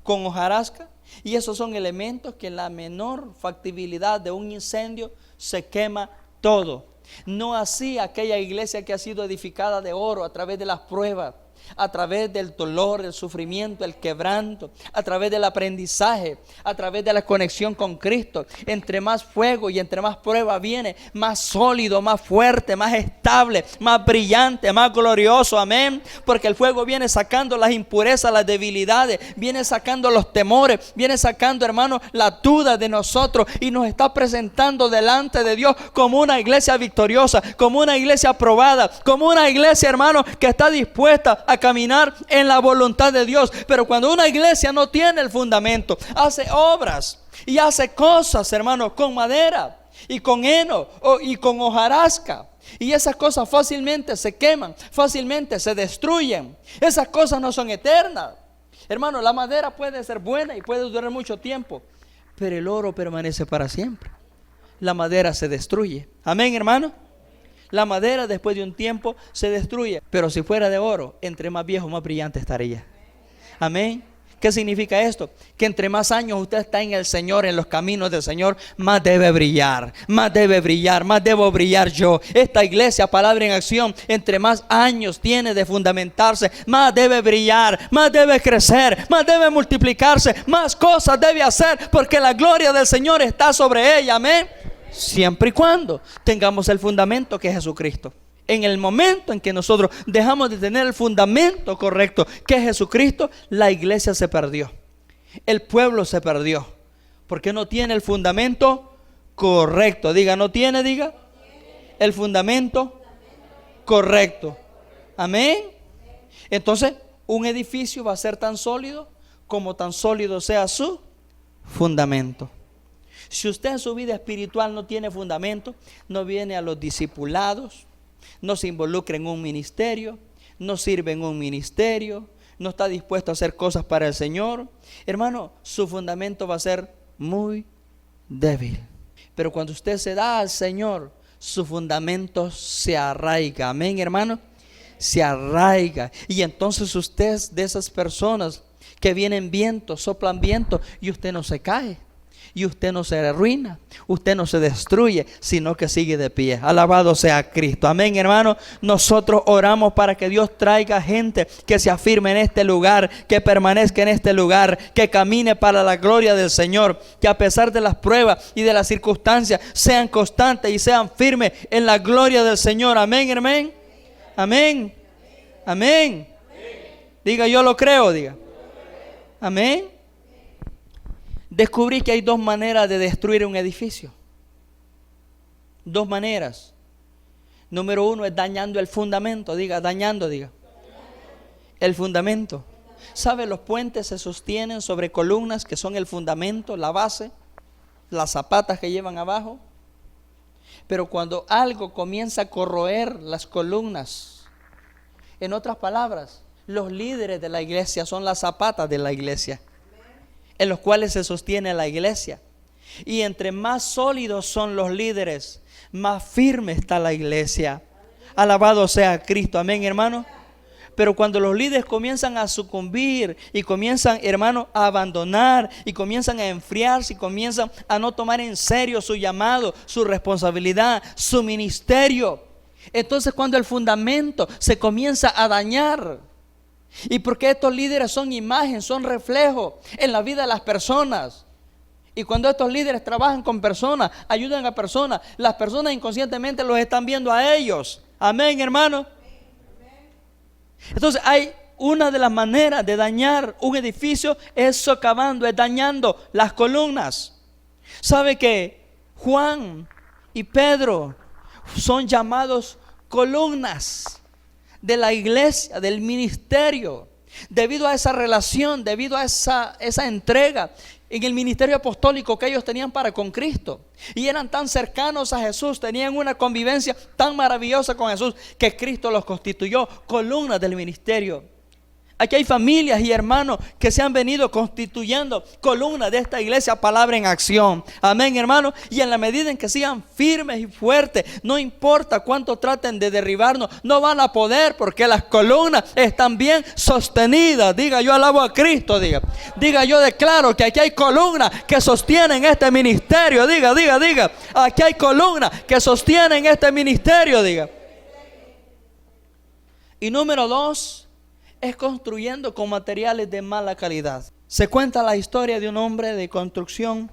con hojarasca, y esos son elementos que en la menor factibilidad de un incendio se quema todo. No así aquella iglesia que ha sido edificada de oro a través de las pruebas, a través del dolor, el sufrimiento, el quebranto, a través del aprendizaje, a través de la conexión con Cristo. Entre más fuego y entre más prueba viene, más sólido, más fuerte, más estable, más brillante, más glorioso. Amén. Porque el fuego viene sacando las impurezas, las debilidades, viene sacando los temores, viene sacando, hermano, la duda de nosotros y nos está presentando delante de Dios como una iglesia victoriosa, como una iglesia aprobada, como una iglesia, hermano, que está dispuesta a caminar en la voluntad de Dios. Pero cuando una iglesia no tiene el fundamento, hace obras y hace cosas, hermano, con madera y con heno y con hojarasca, y esas cosas fácilmente se queman, fácilmente se destruyen. Esas cosas no son eternas. Hermano, la madera puede ser buena y puede durar mucho tiempo, pero el oro permanece para siempre. La madera se destruye. Amén, hermano. La madera después de un tiempo se destruye, pero si fuera de oro, entre más viejo, más brillante estaría. Amén. ¿Qué significa esto? Que entre más años usted está en el Señor, en los caminos del Señor, más debe brillar, más debe brillar, más debo brillar yo. Esta iglesia, Palabra en Acción, entre más años tiene de fundamentarse, más debe brillar, más debe crecer, más debe multiplicarse, más cosas debe hacer, porque la gloria del Señor está sobre ella, amén. Siempre y cuando tengamos el fundamento que es Jesucristo. En el momento en que nosotros dejamos de tener el fundamento correcto, que es Jesucristo, la iglesia se perdió. El pueblo se perdió. Porque no tiene el fundamento correcto. Diga, no tiene, diga. El fundamento correcto. Amén. Entonces, un edificio va a ser tan sólido como tan sólido sea su fundamento. Si usted en su vida espiritual no tiene fundamento, no viene a los discipulados, no se involucra en un ministerio, no sirve en un ministerio, no está dispuesto a hacer cosas para el Señor, hermano, su fundamento va a ser muy débil. Pero cuando usted se da al Señor, su fundamento se arraiga. Amén, hermano. Se arraiga. Y entonces usted es de esas personas que vienen vientos, soplan viento y usted no se cae. Y usted no se arruina, usted no se destruye, sino que sigue de pie. Alabado sea Cristo. Amén, hermano. Nosotros oramos para que Dios traiga gente que se afirme en este lugar, que permanezca en este lugar, que camine para la gloria del Señor, que a pesar de las pruebas y de las circunstancias sean constantes y sean firmes en la gloria del Señor. Amén, hermano. Amén. Amén. Diga, yo lo creo, diga. Amén. Descubrí que hay dos maneras de destruir un edificio. Dos maneras. Número uno es dañando el fundamento. Diga, dañando, diga. El fundamento. ¿Sabe? Los puentes se sostienen sobre columnas que son el fundamento, la base, las zapatas que llevan abajo. Pero cuando algo comienza a corroer las columnas, en otras palabras, los líderes de la iglesia son las zapatas de la iglesia, en los cuales se sostiene la iglesia. Y entre más sólidos son los líderes, más firme está la iglesia. Alabado sea Cristo. Amén, hermano. Pero cuando los líderes comienzan a sucumbir y comienzan, hermano, a abandonar y comienzan a enfriarse y comienzan a no tomar en serio su llamado, su responsabilidad, su ministerio, entonces cuando el fundamento se comienza a dañar, y porque estos líderes son imagen, son reflejo en la vida de las personas. Y cuando estos líderes trabajan con personas, ayudan a personas, las personas inconscientemente los están viendo a ellos. Amén, hermano. Entonces hay una de las maneras de dañar un edificio es socavando, es dañando las columnas. ¿Sabe que Juan y Pedro son llamados columnas de la iglesia, del ministerio? Debido a esa relación, debido a esa entrega en el ministerio apostólico que ellos tenían para con Cristo, y eran tan cercanos a Jesús, tenían una convivencia tan maravillosa con Jesús, que Cristo los constituyó columnas del ministerio. Aquí hay familias y hermanos que se han venido constituyendo columnas de esta iglesia, Palabra en Acción. Amén, hermano. Y en la medida en que sigan firmes y fuertes, no importa cuánto traten de derribarnos, no van a poder, porque las columnas están bien sostenidas. Diga, yo alabo a Cristo. Diga, yo declaro que aquí hay columnas que sostienen este ministerio. Diga. Aquí hay columnas que sostienen este ministerio. Diga. Y número 2, es construyendo con materiales de mala calidad. Se cuenta la historia de un hombre de construcción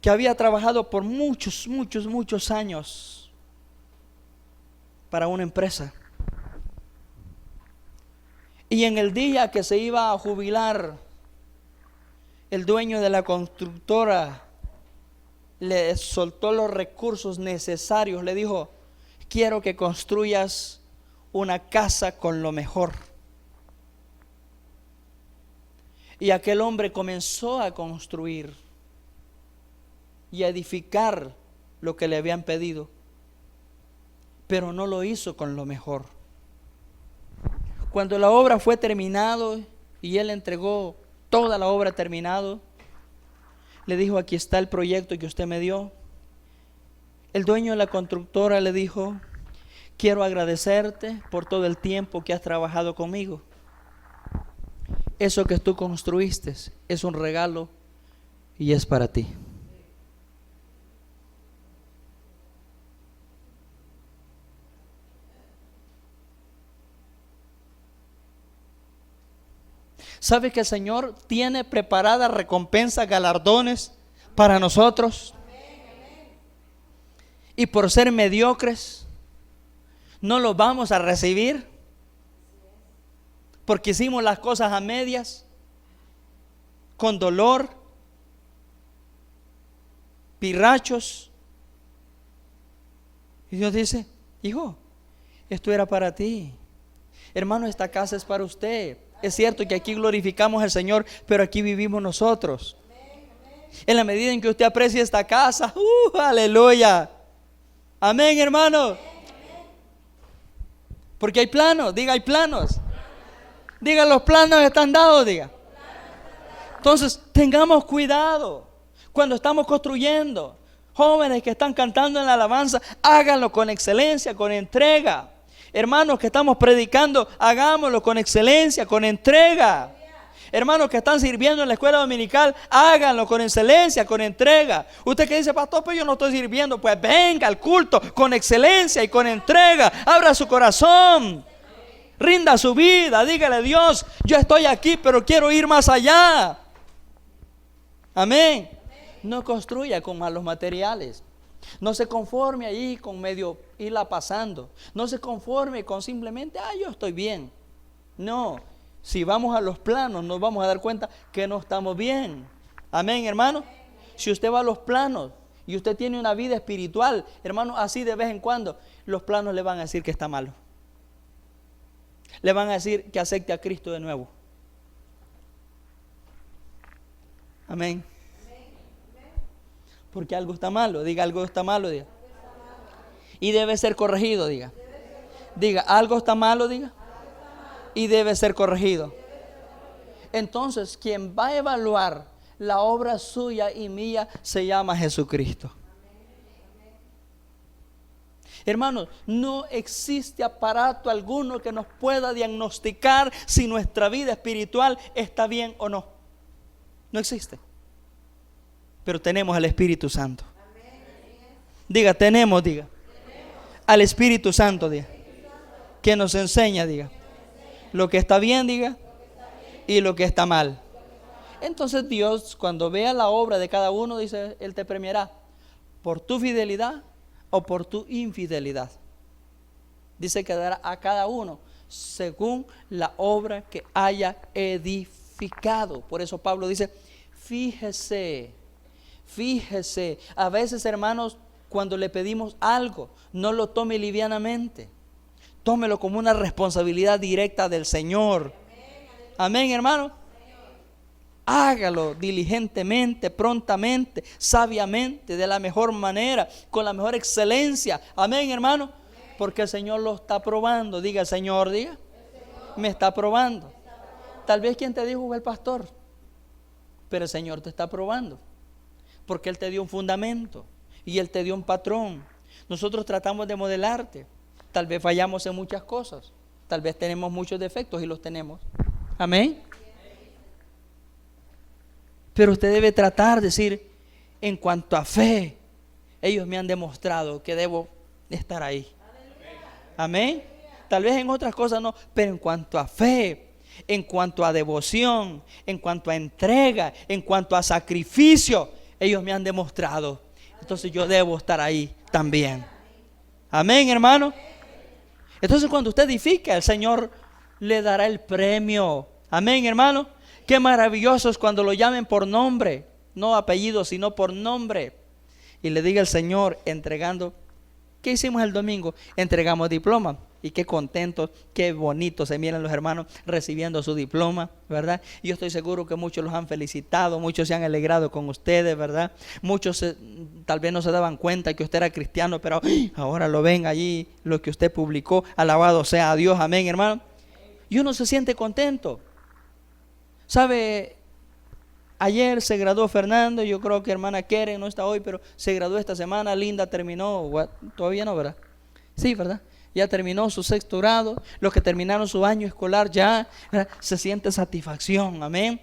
que había trabajado por muchos años para una empresa. Y en el día que se iba a jubilar, el dueño de la constructora le soltó los recursos necesarios. Le dijo, quiero que construyas una casa con lo mejor. Y aquel hombre comenzó a construir y a edificar lo que le habían pedido, pero no lo hizo con lo mejor. Cuando la obra fue terminado y él entregó toda la obra terminado, le dijo, aquí está el proyecto que usted me dio. El dueño de la constructora le dijo, quiero agradecerte por todo el tiempo que has trabajado conmigo. Eso que tú construiste es un regalo y es para ti. ¿Sabe que el Señor tiene preparadas recompensas, galardones para nosotros? Y por ser mediocres, no los vamos a recibir porque hicimos las cosas a medias, con dolor, pirrachos. Y Dios dice: hijo, esto era para ti. Hermano, esta casa es para usted. Es cierto que aquí glorificamos al Señor, pero aquí vivimos nosotros. En la medida en que usted aprecie esta casa, aleluya. Amén, hermano. Porque hay planos, diga, hay planos. Diga, los planos están dados, diga. Entonces, tengamos cuidado cuando estamos construyendo. Jóvenes que están cantando en la alabanza, háganlo con excelencia, con entrega. Hermanos que estamos predicando, hagámoslo con excelencia, con entrega. Hermanos que están sirviendo en la escuela dominical, háganlo con excelencia, con entrega. Usted que dice: pastor, pues yo no estoy sirviendo. Pues venga al culto con excelencia y con entrega. Abra su corazón, rinda su vida, dígale: Dios, yo estoy aquí, pero quiero ir más allá. Amén. No construya con malos materiales. No se conforme ahí con medio irla pasando. No se conforme con simplemente: yo estoy bien. No, si vamos a los planos nos vamos a dar cuenta que no estamos bien. Amén, hermano. Si usted va a los planos y usted tiene una vida espiritual, hermano, así de vez en cuando, los planos le van a decir que está malo. Le van a decir que acepte a Cristo de nuevo. Amén. Porque algo está malo, diga, algo está malo, diga. Y debe ser corregido, diga. Diga, algo está malo, diga. Y debe ser corregido. Entonces, quien va a evaluar la obra suya y mía se llama Jesucristo. Hermanos, no existe aparato alguno que nos pueda diagnosticar si nuestra vida espiritual está bien o no. No existe. Pero tenemos al Espíritu Santo. Diga, tenemos, diga. Al Espíritu Santo, diga. Que nos enseña, diga. Lo que está bien, diga. Y lo que está mal. Entonces Dios, cuando vea la obra de cada uno, dice, Él te premiará por tu fidelidad o por tu infidelidad. Dice que dará a cada uno según la obra que haya edificado. Por eso Pablo dice: fíjese, a veces, hermanos, cuando le pedimos algo, no lo tome livianamente, tómelo como una responsabilidad directa del Señor. Amén, hermano. Hágalo diligentemente, prontamente, sabiamente, de la mejor manera, con la mejor excelencia. Amén, hermano. Porque el Señor lo está probando. Diga, el Señor, diga, me está probando. Tal vez quien te dijo fue el pastor, pero el Señor te está probando. Porque Él te dio un fundamento y Él te dio un patrón. Nosotros tratamos de modelarte. Tal vez fallamos en muchas cosas. Tal vez tenemos muchos defectos y los tenemos. Amén. Pero usted debe tratar de decir: en cuanto a fe, ellos me han demostrado que debo estar ahí. Amén. Tal vez en otras cosas no, pero en cuanto a fe, en cuanto a devoción, en cuanto a entrega, en cuanto a sacrificio, ellos me han demostrado. Entonces yo debo estar ahí también. Amén, hermano. Entonces cuando usted edifica, el Señor le dará el premio. Amén, hermano. Qué maravilloso es cuando lo llamen por nombre, no apellido, sino por nombre. Y le diga el Señor entregando. ¿Qué hicimos el domingo? Entregamos diploma. Y qué contentos, qué bonitos se miran los hermanos recibiendo su diploma, ¿verdad? Y yo estoy seguro que muchos los han felicitado, muchos se han alegrado con ustedes, ¿verdad? Muchos tal vez no se daban cuenta que usted era cristiano, pero ahora lo ven allí, lo que usted publicó. Alabado sea Dios, amén, hermano. Y uno se siente contento. ¿Sabe? Ayer se graduó Fernando, yo creo que hermana Keren no está hoy, pero se graduó esta semana. Linda terminó, todavía no, ¿verdad? Sí, ¿verdad? ya terminó su sexto grado, los que terminaron su año escolar ya, se siente satisfacción, amén.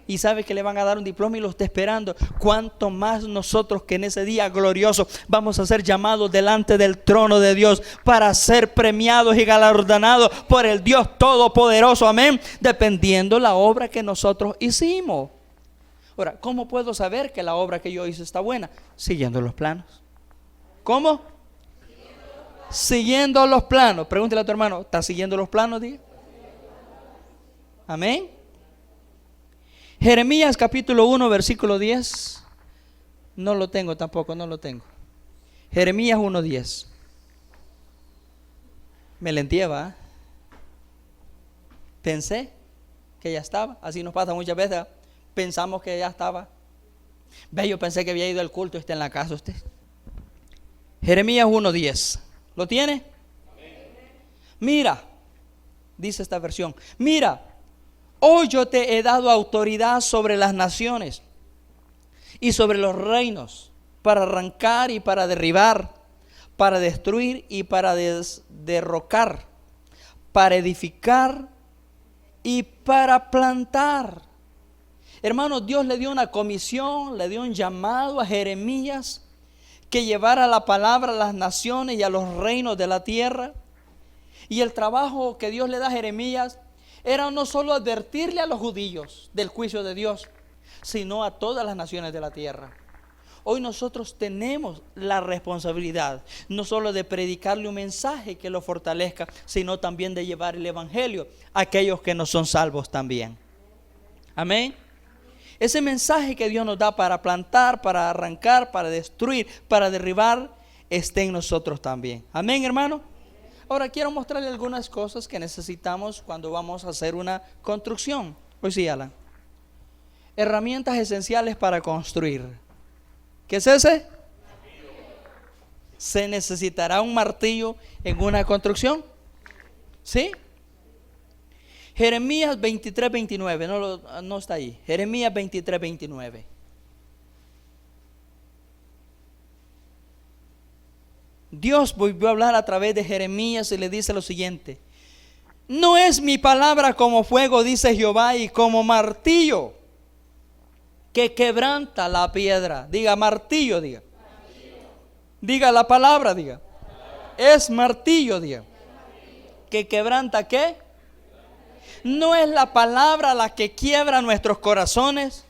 Y sabe que le van a dar un diploma y lo está esperando. Cuánto más nosotros, que en ese día glorioso vamos a ser llamados delante del trono de Dios para ser premiados y galardonados por el Dios Todopoderoso, amén, dependiendo la obra que nosotros hicimos. Ahora, ¿cómo puedo saber que la obra que yo hice está buena? Siguiendo los planos. ¿Cómo? Siguiendo los planos. Pregúntele a tu hermano, ¿está siguiendo los planos? Diga. Amén. Jeremías capítulo 1 versículo 10. No lo tengo tampoco, no lo tengo. Jeremías 1:10. Me lentieva, ¿eh? Pensé que ya estaba. Así nos pasa muchas veces. Pensamos que ya estaba. Ve, yo pensé que había ido al culto y está en la casa usted. Jeremías 1:10. ¿Lo tiene? Mira, dice esta versión. Mira, hoy yo te he dado autoridad sobre las naciones y sobre los reinos, para arrancar y para derribar, para destruir y para derrocar, para edificar y para plantar. Hermanos, Dios le dio una comisión, le dio un llamado a Jeremías que llevara la palabra a las naciones y a los reinos de la tierra. Y el trabajo que Dios le da a Jeremías era no solo advertirle a los judíos del juicio de Dios, sino a todas las naciones de la tierra. Hoy nosotros tenemos la responsabilidad no solo de predicarle un mensaje que lo fortalezca, sino también de llevar el evangelio a aquellos que no son salvos también. Amén. Ese mensaje que Dios nos da para plantar, para arrancar, para destruir, para derribar, está en nosotros también. Amén, hermano. Ahora quiero mostrarle algunas cosas que necesitamos cuando vamos a hacer una construcción. Pues sí, Alan. Herramientas esenciales para construir. ¿Qué es ese? ¿Se necesitará un martillo en una construcción? ¿Sí? Jeremías 23:29, no está ahí. Jeremías 23:29. Dios volvió a hablar a través de Jeremías y le dice lo siguiente: no es mi palabra como fuego, dice Jehová, y como martillo que quebranta la piedra. Diga martillo, diga. Diga la palabra, diga. Es martillo, diga. ¿Que quebranta qué? No es la palabra la que quiebra nuestros corazones.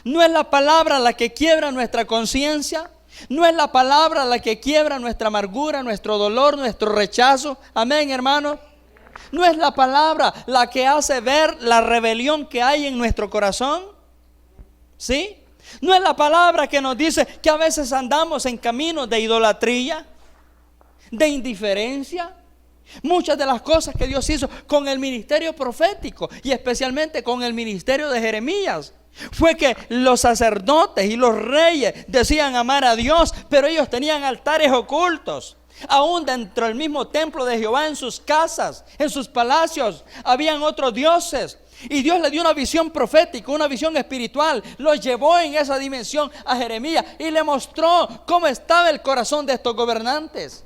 No es la palabra la que quiebra nuestra conciencia. No es la palabra la que quiebra nuestra amargura, nuestro dolor, nuestro rechazo. Amén, hermano. No es la palabra la que hace ver la rebelión que hay en nuestro corazón. ¿Sí? No es la palabra que nos dice que a veces andamos en caminos de idolatría, de indiferencia. Muchas de las cosas que Dios hizo con el ministerio profético y especialmente con el ministerio de Jeremías fue que los sacerdotes y los reyes decían amar a Dios, pero ellos tenían altares ocultos. Aún dentro del mismo templo de Jehová, en sus casas, en sus palacios, habían otros dioses. Y Dios le dio una visión profética, una visión espiritual. Lo llevó en esa dimensión a Jeremías y le mostró cómo estaba el corazón de estos gobernantes.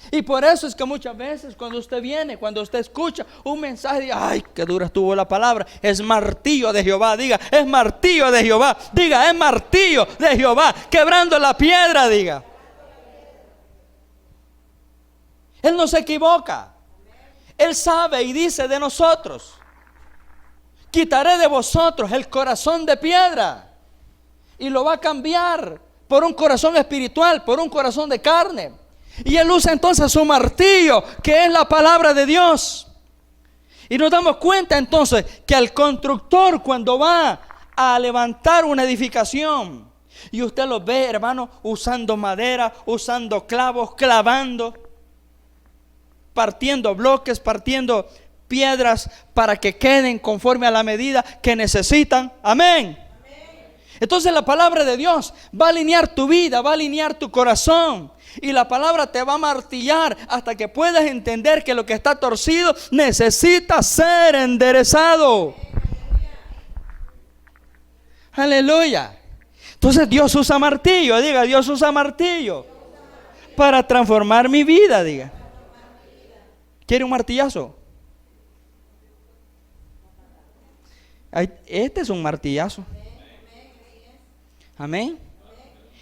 Y por eso es que muchas veces cuando usted viene, cuando usted escucha un mensaje, diga: ay, qué dura estuvo la palabra. Es martillo de Jehová. Diga: es martillo de Jehová. Diga: es martillo de Jehová, quebrando la piedra. Diga: Él no se equivoca. Él sabe y dice de nosotros: quitaré de vosotros el corazón de piedra y lo va a cambiar por un corazón espiritual, por un corazón de carne. Y Él usa entonces su martillo, que es la palabra de Dios. Y nos damos cuenta entonces que el constructor, cuando va a levantar una edificación, y usted lo ve, hermano, usando madera, usando clavos, clavando, partiendo bloques, partiendo piedras para que queden conforme a la medida que necesitan. Amén. Entonces la palabra de Dios va a alinear tu vida, va a alinear tu corazón. Y la palabra te va a martillar hasta que puedas entender que lo que está torcido necesita ser enderezado. Aleluya. Entonces Dios usa martillo. Diga: Dios usa martillo para transformar mi vida, diga. ¿Quiere un martillazo? Este es un martillazo. Amén.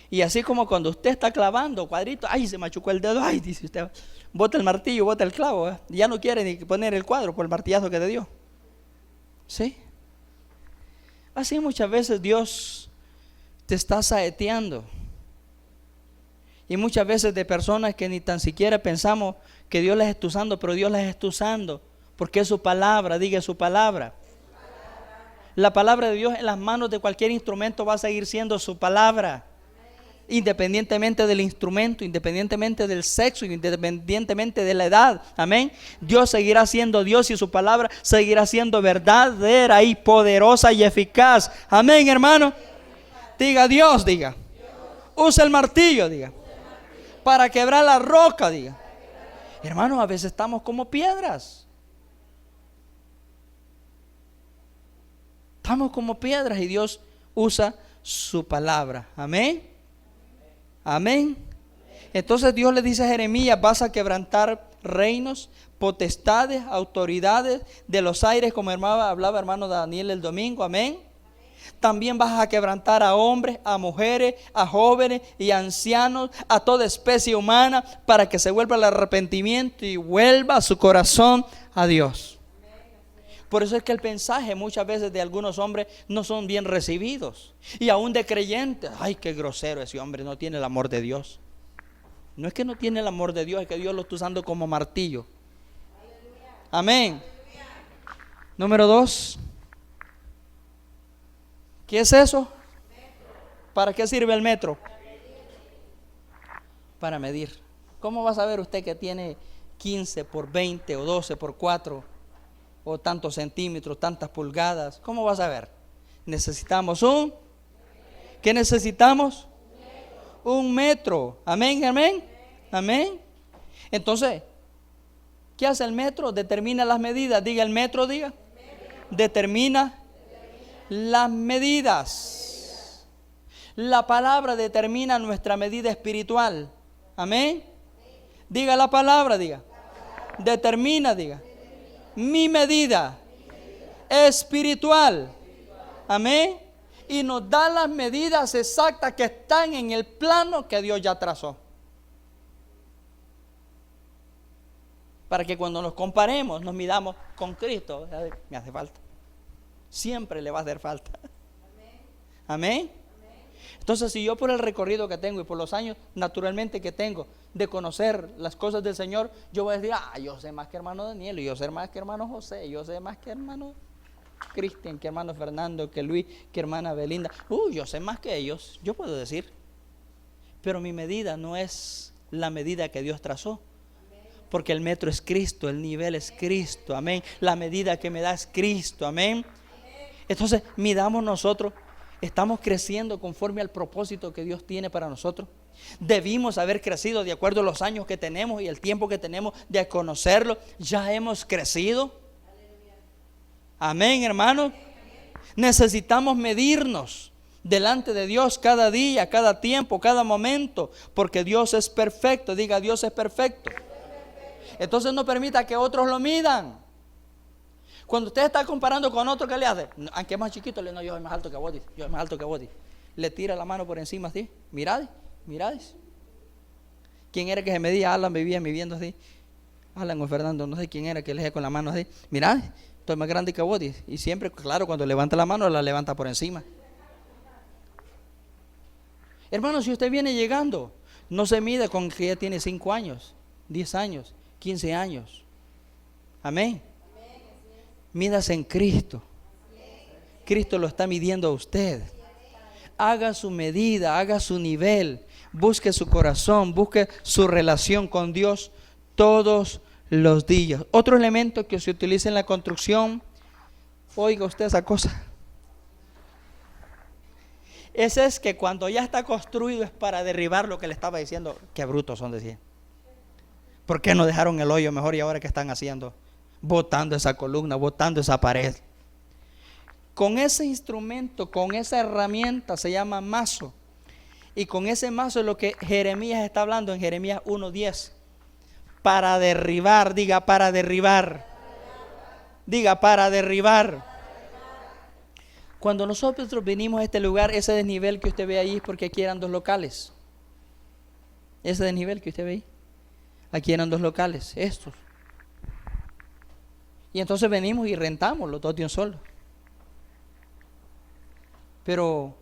Y así como cuando usted está clavando cuadrito, ay, se machucó el dedo, ay, dice usted, bota el martillo, bota el clavo, ya no quiere ni poner el cuadro por el martillazo que te dio. ¿Sí? Así muchas veces Dios te está saeteando. Y muchas veces de personas que ni tan siquiera pensamos que Dios las está usando, pero Dios las está usando porque es su palabra, diga su palabra. La palabra de Dios en las manos de cualquier instrumento va a seguir siendo su palabra. Independientemente del instrumento, independientemente del sexo, independientemente de la edad. Amén. Dios seguirá siendo Dios y su palabra seguirá siendo verdadera y poderosa y eficaz. Amén, hermano. Diga Dios, diga. Usa el martillo, diga. Para quebrar la roca, diga. Hermanos, a veces estamos como piedras. Estamos como piedras y Dios usa su palabra. Amén. Amén. Entonces Dios le dice a Jeremías: vas a quebrantar reinos, potestades, autoridades de los aires, como hablaba hermano Daniel el domingo. Amén. También vas a quebrantar a hombres, a mujeres, a jóvenes y a ancianos, a toda especie humana, para que se vuelva al arrepentimiento y vuelva su corazón a Dios. Por eso es que el mensaje muchas veces de algunos hombres no son bien recibidos. Y aún de creyentes, ay, qué grosero ese hombre, no tiene el amor de Dios. No es que no tiene el amor de Dios, es que Dios lo está usando como martillo. Amén. Número 2. ¿Qué es eso? ¿Para qué sirve el metro? Para medir. ¿Cómo va a saber usted que tiene 15 por 20 o 12 por 4 o tantos centímetros, tantas pulgadas? ¿Cómo va a saber? Necesitamos ¿qué necesitamos? Un metro. Amén, amén, amén. Entonces, ¿qué hace el metro? Determina las medidas. Diga el metro, diga. Determina las medidas. La palabra determina nuestra medida espiritual. Amén. Diga la palabra, diga. Determina, diga. Mi medida espiritual. Amén. Y nos da las medidas exactas que están en el plano que Dios ya trazó. Para que cuando nos comparemos, nos midamos con Cristo. Me hace falta. Siempre le va a hacer falta. Amén. Entonces, si yo por el recorrido que tengo y por los años naturalmente que tengo de conocer las cosas del Señor, yo voy a decir: yo sé más que hermano Daniel, y yo sé más que hermano José, yo sé más que hermano Cristian, que hermano Fernando, que Luis, que hermana Belinda. Yo sé más que ellos, yo puedo decir. Pero mi medida no es la medida que Dios trazó. Porque el metro es Cristo, el nivel es Cristo. Amén. La medida que me da es Cristo. Amén. Entonces, midamos nosotros. ¿Estamos creciendo conforme al propósito que Dios tiene para nosotros? Debimos haber crecido de acuerdo a los años que tenemos y el tiempo que tenemos de conocerlo. ¿Ya hemos crecido? Amén, hermanos. Necesitamos medirnos delante de Dios cada día, cada tiempo, cada momento, porque Dios es perfecto. Diga: Dios es perfecto. Entonces no permita que otros lo midan. Cuando usted está comparando con otro, ¿qué le hace? Aunque es más chiquito, le dice: no, yo soy más alto que vos, yo soy más alto que vos. Le tira la mano por encima así. Mirad. ¿Quién era que se medía? Alan vivía midiendo así. Alan o Fernando, no sé quién era que le dije con la mano así. Mirad, estoy más grande que vos. Y siempre, claro, cuando levanta la mano, la levanta por encima. Hermano, si usted viene llegando, no se mide con que ya tiene 5 años, 10 años, 15 años. Amén. Mídase en Cristo. Cristo lo está midiendo a usted. Haga su medida, haga su nivel. Busque su corazón, busque su relación con Dios todos los días. Otro elemento que se utiliza en la construcción, oiga usted esa cosa. Ese es que cuando ya está construido es para derribar lo que le estaba diciendo. Qué brutos son, decía. ¿Por qué no dejaron el hoyo mejor y ahora qué están haciendo? Botando esa columna, botando esa pared. Con ese instrumento, con esa herramienta, se llama mazo. Y con ese mazo es lo que Jeremías está hablando en Jeremías 1:10. Para derribar, diga para derribar. Diga para derribar. Cuando nosotros vinimos a este lugar, ese desnivel que usted ve ahí es porque aquí eran 2 locales. Ese desnivel que usted ve ahí. Aquí eran 2 locales, estos. Y entonces venimos y rentamos los 2 de un solo. Pero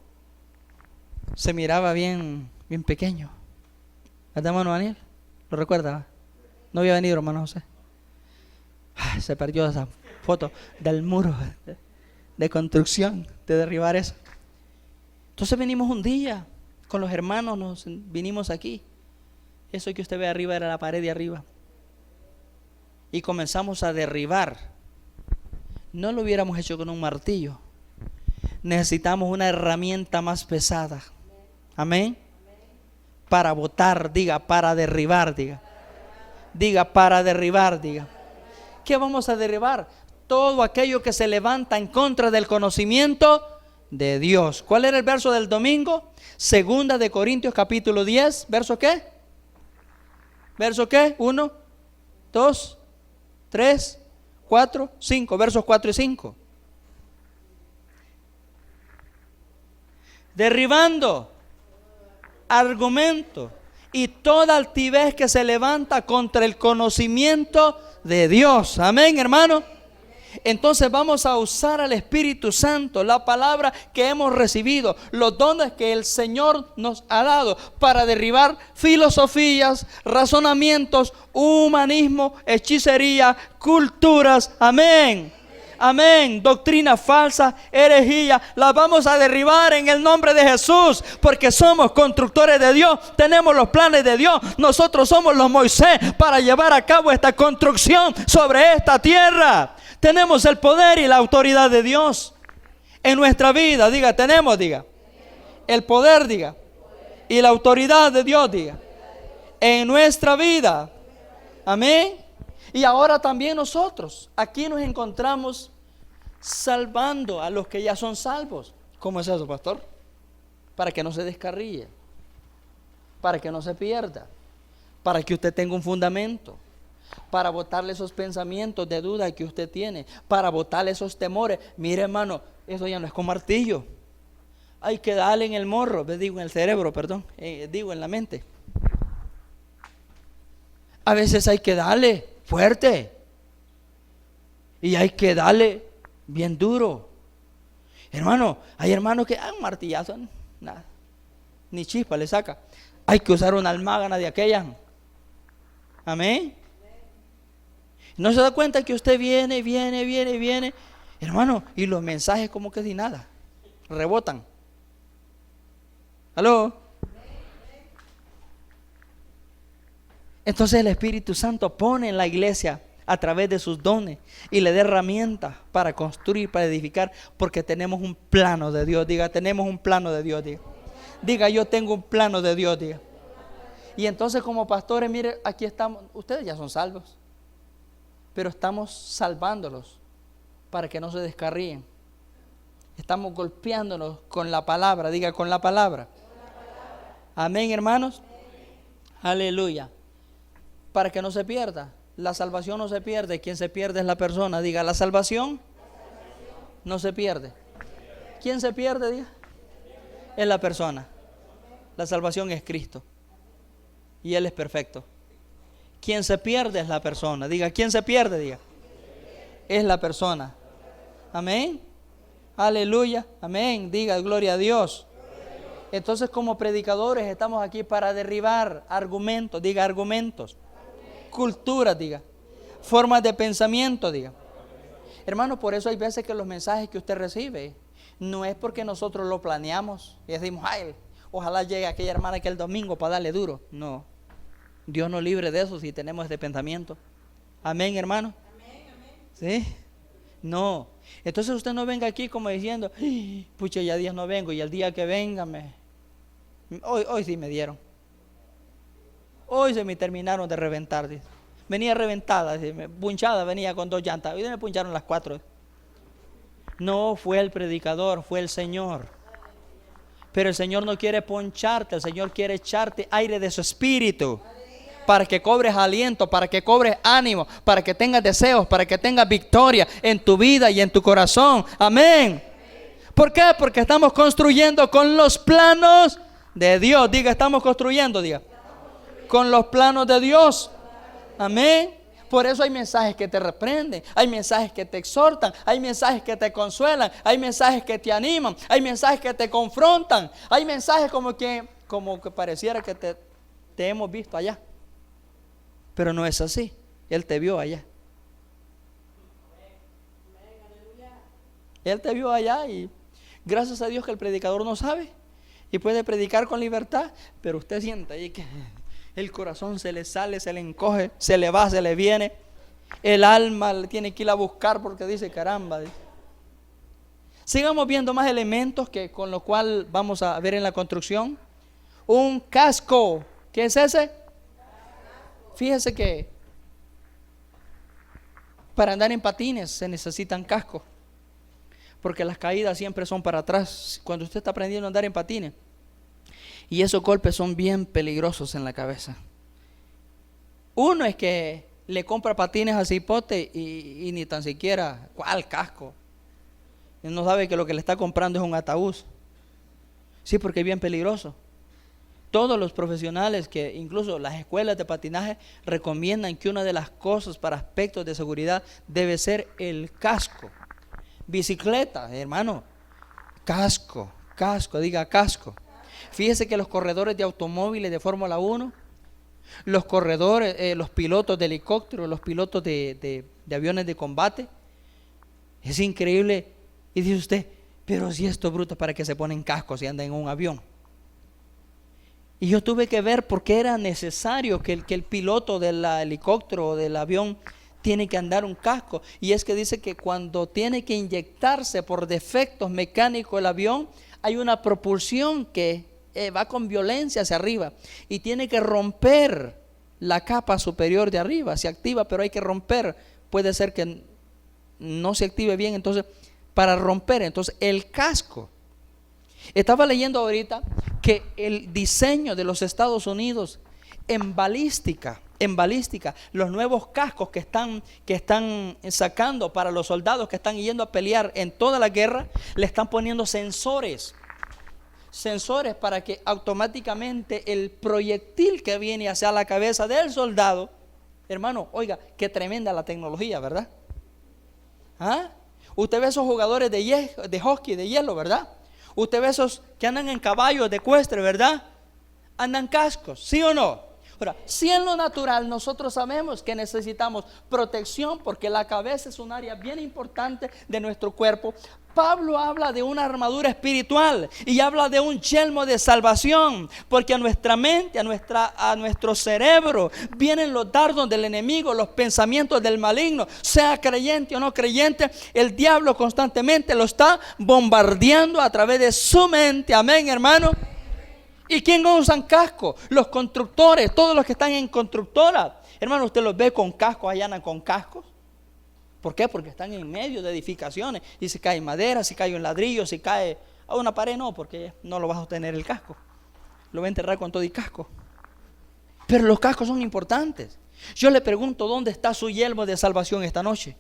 se miraba bien pequeño. ¿Verdad, hermano Daniel? ¿Lo recuerda? No había venido, hermano José. Ay, se perdió esa foto del muro de construcción, de derribar eso. Entonces venimos un día con los hermanos, vinimos aquí. Eso que usted ve arriba era la pared de arriba. Y comenzamos a derribar. No lo hubiéramos hecho con un martillo. Necesitamos una herramienta más pesada. Amén. Para botar, diga, para derribar, diga. Diga, para derribar, diga. ¿Qué vamos a derribar? Todo aquello que se levanta en contra del conocimiento de Dios. ¿Cuál era el verso del domingo? 2 de Corintios capítulo 10. ¿Verso qué? ¿Verso qué? 1, 2, 3, 4, 5. Versos 4 y 5. Derribando argumento y toda altivez que se levanta contra el conocimiento de Dios. Amén, hermano. Entonces vamos a usar al Espíritu Santo, la palabra que hemos recibido, los dones que el Señor nos ha dado para derribar filosofías, razonamientos, humanismo, hechicería, culturas. Amén. Amén. Doctrina falsa, herejía, las vamos a derribar en el nombre de Jesús, porque somos constructores de Dios, tenemos los planes de Dios. Nosotros somos los Moisés para llevar a cabo esta construcción sobre esta tierra. Tenemos el poder y la autoridad de Dios en nuestra vida. Diga, tenemos, diga. El poder, diga. Y la autoridad de Dios, diga. En nuestra vida. Amén. Y ahora también nosotros, aquí nos encontramos salvando a los que ya son salvos. ¿Cómo es eso, pastor? Para que no se descarríe, para que no se pierda, para que usted tenga un fundamento, para botarle esos pensamientos de duda que usted tiene, para botarle esos temores. Mire, hermano, eso ya no es con martillo. Hay que darle en el morro, digo en el cerebro, perdón, digo en la mente. A veces hay que darle fuerte y hay que darle bien duro. Hermano, hay hermanos que un martillazo, nada, ni chispa le saca. Hay que usar una almágana de aquellas. Amén. No se da cuenta que usted viene, hermano, y los mensajes como que sin nada, rebotan. ¿Aló? Entonces el Espíritu Santo pone en la iglesia a través de sus dones y le da herramientas para construir, para edificar, porque tenemos un plano de Dios. Diga, tenemos un plano de Dios. Diga, diga, yo tengo un plano de Dios. Diga. Y entonces como pastores, mire, aquí estamos, ustedes ya son salvos, pero estamos salvándolos para que no se descarríen. Estamos golpeándonos con la palabra. Diga, con la palabra. Amén, hermanos. Aleluya. Para que no se pierda. La salvación no se pierde. Quien se pierde es la persona. Diga, la salvación no se pierde. ¿Quién se pierde? Diga, es la persona. La salvación es Cristo y Él es perfecto. Quien se pierde es la persona. Diga, ¿quién se pierde? Diga, es la persona. Amén. Aleluya. Amén. Diga, gloria a Dios. Entonces, como predicadores estamos aquí para derribar argumentos. Diga, argumentos. Culturas, diga. Formas de pensamiento, diga. Hermano, por eso hay veces que los mensajes que usted recibe no es porque nosotros lo planeamos y decimos, ay, ojalá llegue aquella hermana que el domingo para darle duro. No, Dios nos libre de eso si tenemos este pensamiento. Amén, hermano. Amén, amén. ¿Sí? No. Entonces usted no venga aquí como diciendo, pucha, ya días no vengo y el día que venga hoy sí me dieron. Hoy se me terminaron de reventar. Dice. Venía reventada, punchada, venía con 2 llantas. Hoy me puncharon las 4. No fue el predicador, fue el Señor. Pero el Señor no quiere poncharte, el Señor quiere echarte aire de su espíritu. Para que cobres aliento, para que cobres ánimo, para que tengas deseos, para que tengas victoria en tu vida y en tu corazón. Amén. ¿Por qué? Porque estamos construyendo con los planos de Dios. Diga, estamos construyendo, diga. Con los planos de Dios. Amén. Por eso hay mensajes que te reprenden, hay mensajes que te exhortan, hay mensajes que te consuelan, hay mensajes que te animan, hay mensajes que te confrontan, hay mensajes como que pareciera que te hemos visto allá. Pero no es así. Él te vio allá. Él te vio allá y gracias a Dios que el predicador no sabe y puede predicar con libertad, pero usted siente ahí que el corazón se le sale, se le encoge, se le va, se le viene. El alma le tiene que ir a buscar porque dice, caramba. Sigamos viendo más elementos con lo cual vamos a ver en la construcción. Un casco. ¿Qué es ese? Fíjese que para andar en patines se necesitan cascos, porque las caídas siempre son para atrás cuando usted está aprendiendo a andar en patines, y esos golpes son bien peligrosos en la cabeza. Uno es que le compra patines a cipote y ni tan siquiera, ¿cuál casco? Él no sabe que lo que le está comprando es un ataúd. Sí, porque es bien peligroso. Todos los profesionales, que incluso las escuelas de patinaje, recomiendan que una de las cosas para aspectos de seguridad debe ser el casco. Bicicleta, hermano, casco, diga casco. Fíjese que los corredores de automóviles de Fórmula 1, los corredores, los pilotos de helicóptero, los pilotos de aviones de combate, es increíble. Y dice usted, pero si estos brutos, ¿para qué se ponen cascos si andan en un avión? Y yo tuve que ver por qué era necesario que el piloto del helicóptero o del avión tiene que andar un casco. Y es que dice que cuando tiene que inyectarse por defectos mecánicos el avión, hay una propulsión que va con violencia hacia arriba y tiene que romper la capa superior de arriba. Se activa, pero hay que romper. Puede ser que no se active bien, entonces para romper, entonces el casco. Estaba leyendo ahorita que el diseño de los Estados Unidos en balística, los nuevos cascos que están sacando para los soldados que están yendo a pelear en toda la guerra, le están poniendo sensores para que automáticamente el proyectil que viene hacia la cabeza del soldado, hermano, oiga, qué tremenda la tecnología, ¿verdad? ¿Ah? Usted ve esos jugadores de hockey, de hielo, ¿verdad? Usted ve esos que andan en caballos de ecuestre, ¿verdad? Andan cascos, ¿sí o no? Ahora, si en lo natural nosotros sabemos que necesitamos protección porque la cabeza es un área bien importante de nuestro cuerpo, Pablo habla de una armadura espiritual y habla de un yelmo de salvación, porque a nuestra mente, a nuestro cerebro vienen los dardos del enemigo, los pensamientos del maligno, sea creyente o no creyente, el diablo constantemente lo está bombardeando a través de su mente. Amén, hermano. ¿Y quién usan casco? Los constructores, todos los que están en constructora. Hermano, usted los ve con cascos, allá andan con cascos. ¿Por qué? Porque están en medio de edificaciones y si cae madera, si cae un ladrillo, si cae a una pared, no, porque no lo vas a obtener el casco. Lo va a enterrar con todo y casco. Pero los cascos son importantes. Yo le pregunto, ¿dónde está su yelmo de salvación esta noche?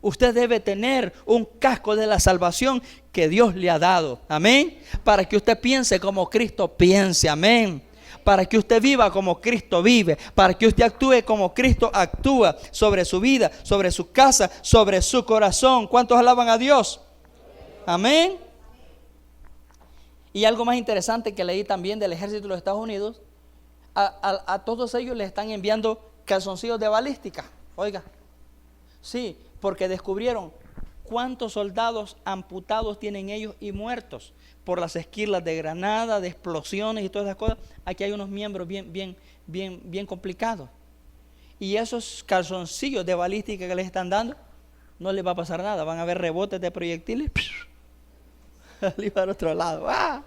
Usted debe tener un casco de la salvación que Dios le ha dado. Amén. Para que usted piense como Cristo piense. Amén. Para que usted viva como Cristo vive. Para que usted actúe como Cristo actúa sobre su vida, sobre su casa, sobre su corazón. ¿Cuántos alaban a Dios? Amén. Y algo más interesante que leí también del ejército de los Estados Unidos. A todos ellos les están enviando calzoncillos de balística. Oiga. Sí. Porque descubrieron cuántos soldados amputados tienen ellos y muertos por las esquirlas de granada, de explosiones y todas esas cosas. Aquí hay unos miembros bien complicados. Y esos calzoncillos de balística que les están dando, no les va a pasar nada. Van a haber rebotes de proyectiles. Al para otro lado. ¡Ah!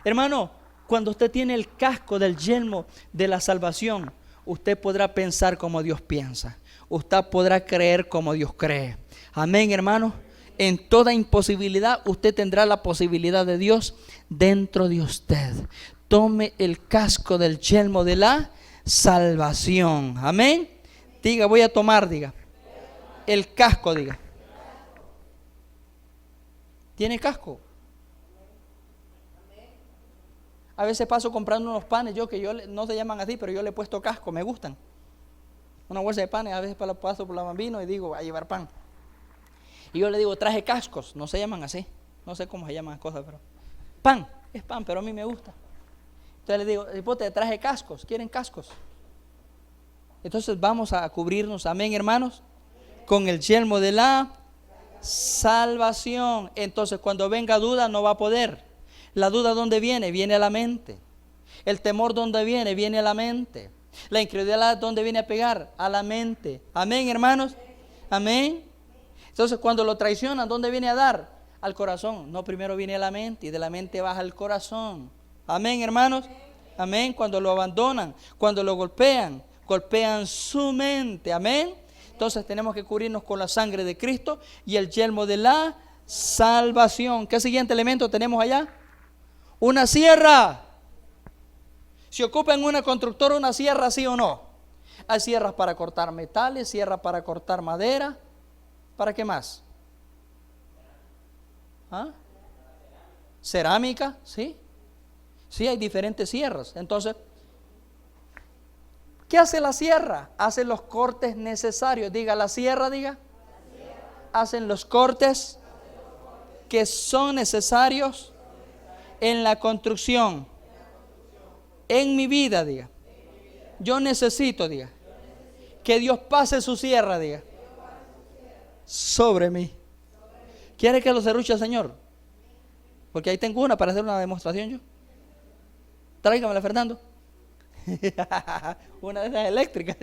Hermano, cuando usted tiene el casco del yelmo de la salvación, usted podrá pensar como Dios piensa. Usted podrá creer como Dios cree. Amén, hermano. En toda imposibilidad usted tendrá la posibilidad de Dios dentro de usted. Tome el casco del yelmo de la salvación. Amén. Diga, voy a tomar, diga. El casco, diga. ¿Tiene casco? A veces paso comprando unos panes, no se llaman así, pero yo le he puesto casco, me gustan. Una bolsa de panes, a veces paso por la Bambino y digo, a llevar pan. Y yo le digo, traje cascos, no se llaman así, no sé cómo se llaman las cosas, pero pan, es pan, pero a mí me gusta. Entonces le digo, hipote, traje cascos, ¿quieren cascos? Entonces vamos a cubrirnos, amén, hermanos, con el yelmo de la salvación. Entonces cuando venga duda no va a poder. La duda, ¿dónde viene? Viene a la mente. El temor, ¿dónde viene? Viene a la mente. La incredulidad, ¿dónde viene a pegar? A la mente. Amén, hermanos. Amén. Entonces cuando lo traicionan, ¿dónde viene a dar? Al corazón. No, primero viene a la mente y de la mente baja al corazón. Amén, hermanos. Amén. Cuando lo abandonan, cuando lo golpean su mente. Amén. Entonces tenemos que cubrirnos con la sangre de Cristo y el yelmo de la salvación. ¿Qué siguiente elemento tenemos allá? Una sierra. ¿Se ocupa en una constructora una sierra, sí o no? Hay sierras para cortar metales, sierras para cortar madera. ¿Para qué más? ¿Ah? Cerámica, ¿sí? Sí, hay diferentes sierras. Entonces, ¿qué hace la sierra? Hace los cortes necesarios. Diga, la sierra, diga. Hacen los cortes que son necesarios en la construcción. En mi vida, diga. Yo necesito, diga, que Dios pase su sierra, diga, sobre mí. ¿Quiere que lo serruche, Señor? Porque ahí tengo una para hacer una demostración yo. Tráigamela, Fernando. Una de esas eléctricas.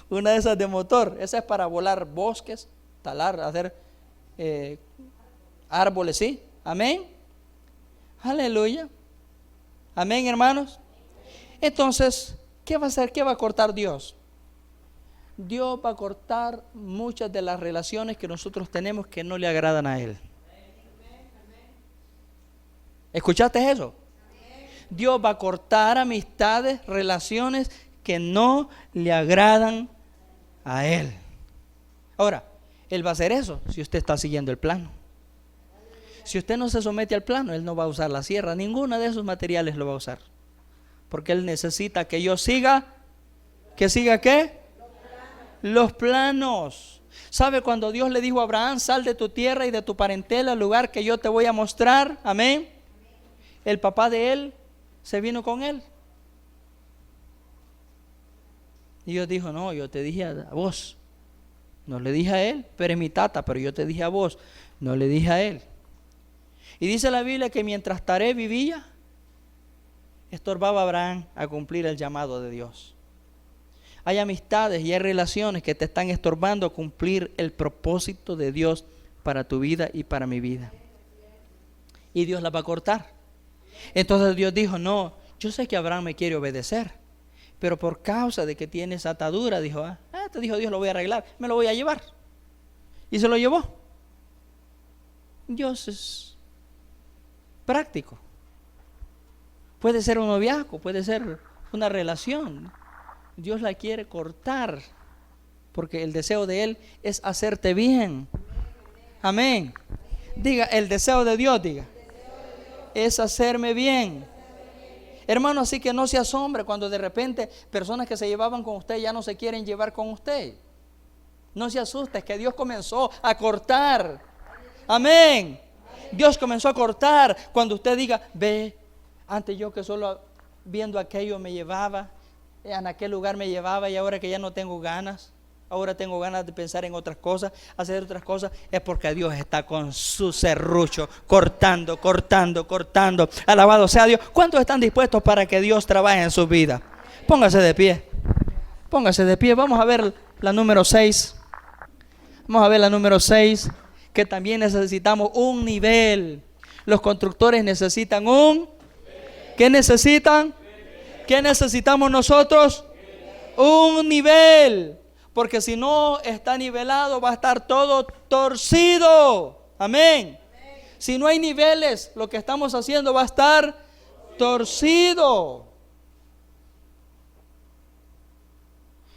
Una de esas de motor. Esa es para volar bosques, talar, hacer árboles, ¿sí? Amén. Aleluya. Amén, hermanos. Entonces, ¿qué va a hacer? ¿Qué va a cortar Dios? Dios va a cortar muchas de las relaciones que nosotros tenemos que no le agradan a Él. ¿Escuchaste eso? Dios va a cortar amistades, relaciones que no le agradan a Él. Ahora, Él va a hacer eso si usted está siguiendo el plano. Si usted no se somete al plano, Él no va a usar la sierra, ninguna de esos materiales lo va a usar. Porque Él necesita que yo siga, ¿que siga qué? Los planos. ¿Sabe cuando Dios le dijo a Abraham, sal de tu tierra y de tu parentela al lugar que yo te voy a mostrar? Amén. El papá de él se vino con él. Y Dios dijo, no, yo te dije a vos. No le dije a él, pero es mi tata, pero yo te dije a vos. No le dije a él. Y dice la Biblia que mientras Taré vivía, estorbaba a Abraham a cumplir el llamado de Dios. Hay amistades y hay relaciones que te están estorbando a cumplir el propósito de Dios para tu vida y para mi vida. Y Dios la va a cortar. Entonces Dios dijo, no, yo sé que Abraham me quiere obedecer, pero por causa de que tiene esa atadura, dijo, te dijo Dios, lo voy a arreglar, me lo voy a llevar. Y se lo llevó. Dios es práctico. Puede ser un noviazgo, puede ser una relación. Dios la quiere cortar, porque el deseo de Él es hacerte bien. Amén. Diga, el deseo de Dios, diga, es hacerme bien. Hermano, así que no se asombre cuando de repente personas que se llevaban con usted ya no se quieren llevar con usted. No se asuste, es que Dios comenzó a cortar. Amén. Dios comenzó a cortar cuando usted diga, ve, antes yo que solo viendo aquello me llevaba, en aquel lugar me llevaba, y ahora que ya no tengo ganas, ahora tengo ganas de pensar en otras cosas, hacer otras cosas, es porque Dios está con su serrucho cortando. Alabado sea Dios. ¿Cuántos están dispuestos para que Dios trabaje en su vida? Póngase de pie. Vamos a ver la número 6. Que también necesitamos un nivel. Los constructores necesitan ¿qué necesitan? ¿Qué necesitamos nosotros? Un nivel. Porque si no está nivelado, va a estar todo torcido. Amén. Si no hay niveles, lo que estamos haciendo va a estar torcido.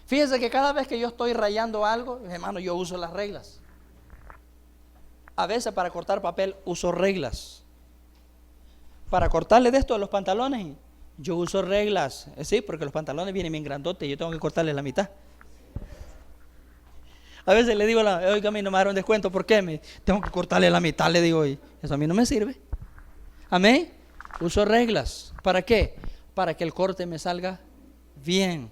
Fíjense que cada vez que yo estoy rayando algo, hermano, yo uso las reglas. A veces para cortar papel uso reglas. Para cortarle de esto de los pantalones, yo uso reglas. Sí, porque los pantalones vienen bien grandotes y yo tengo que cortarle la mitad. A veces le digo, oiga, a mí no me dieron descuento, ¿por qué? Tengo que cortarle la mitad, le digo, y eso a mí no me sirve. Amén. Uso reglas. ¿Para qué? Para que el corte me salga bien.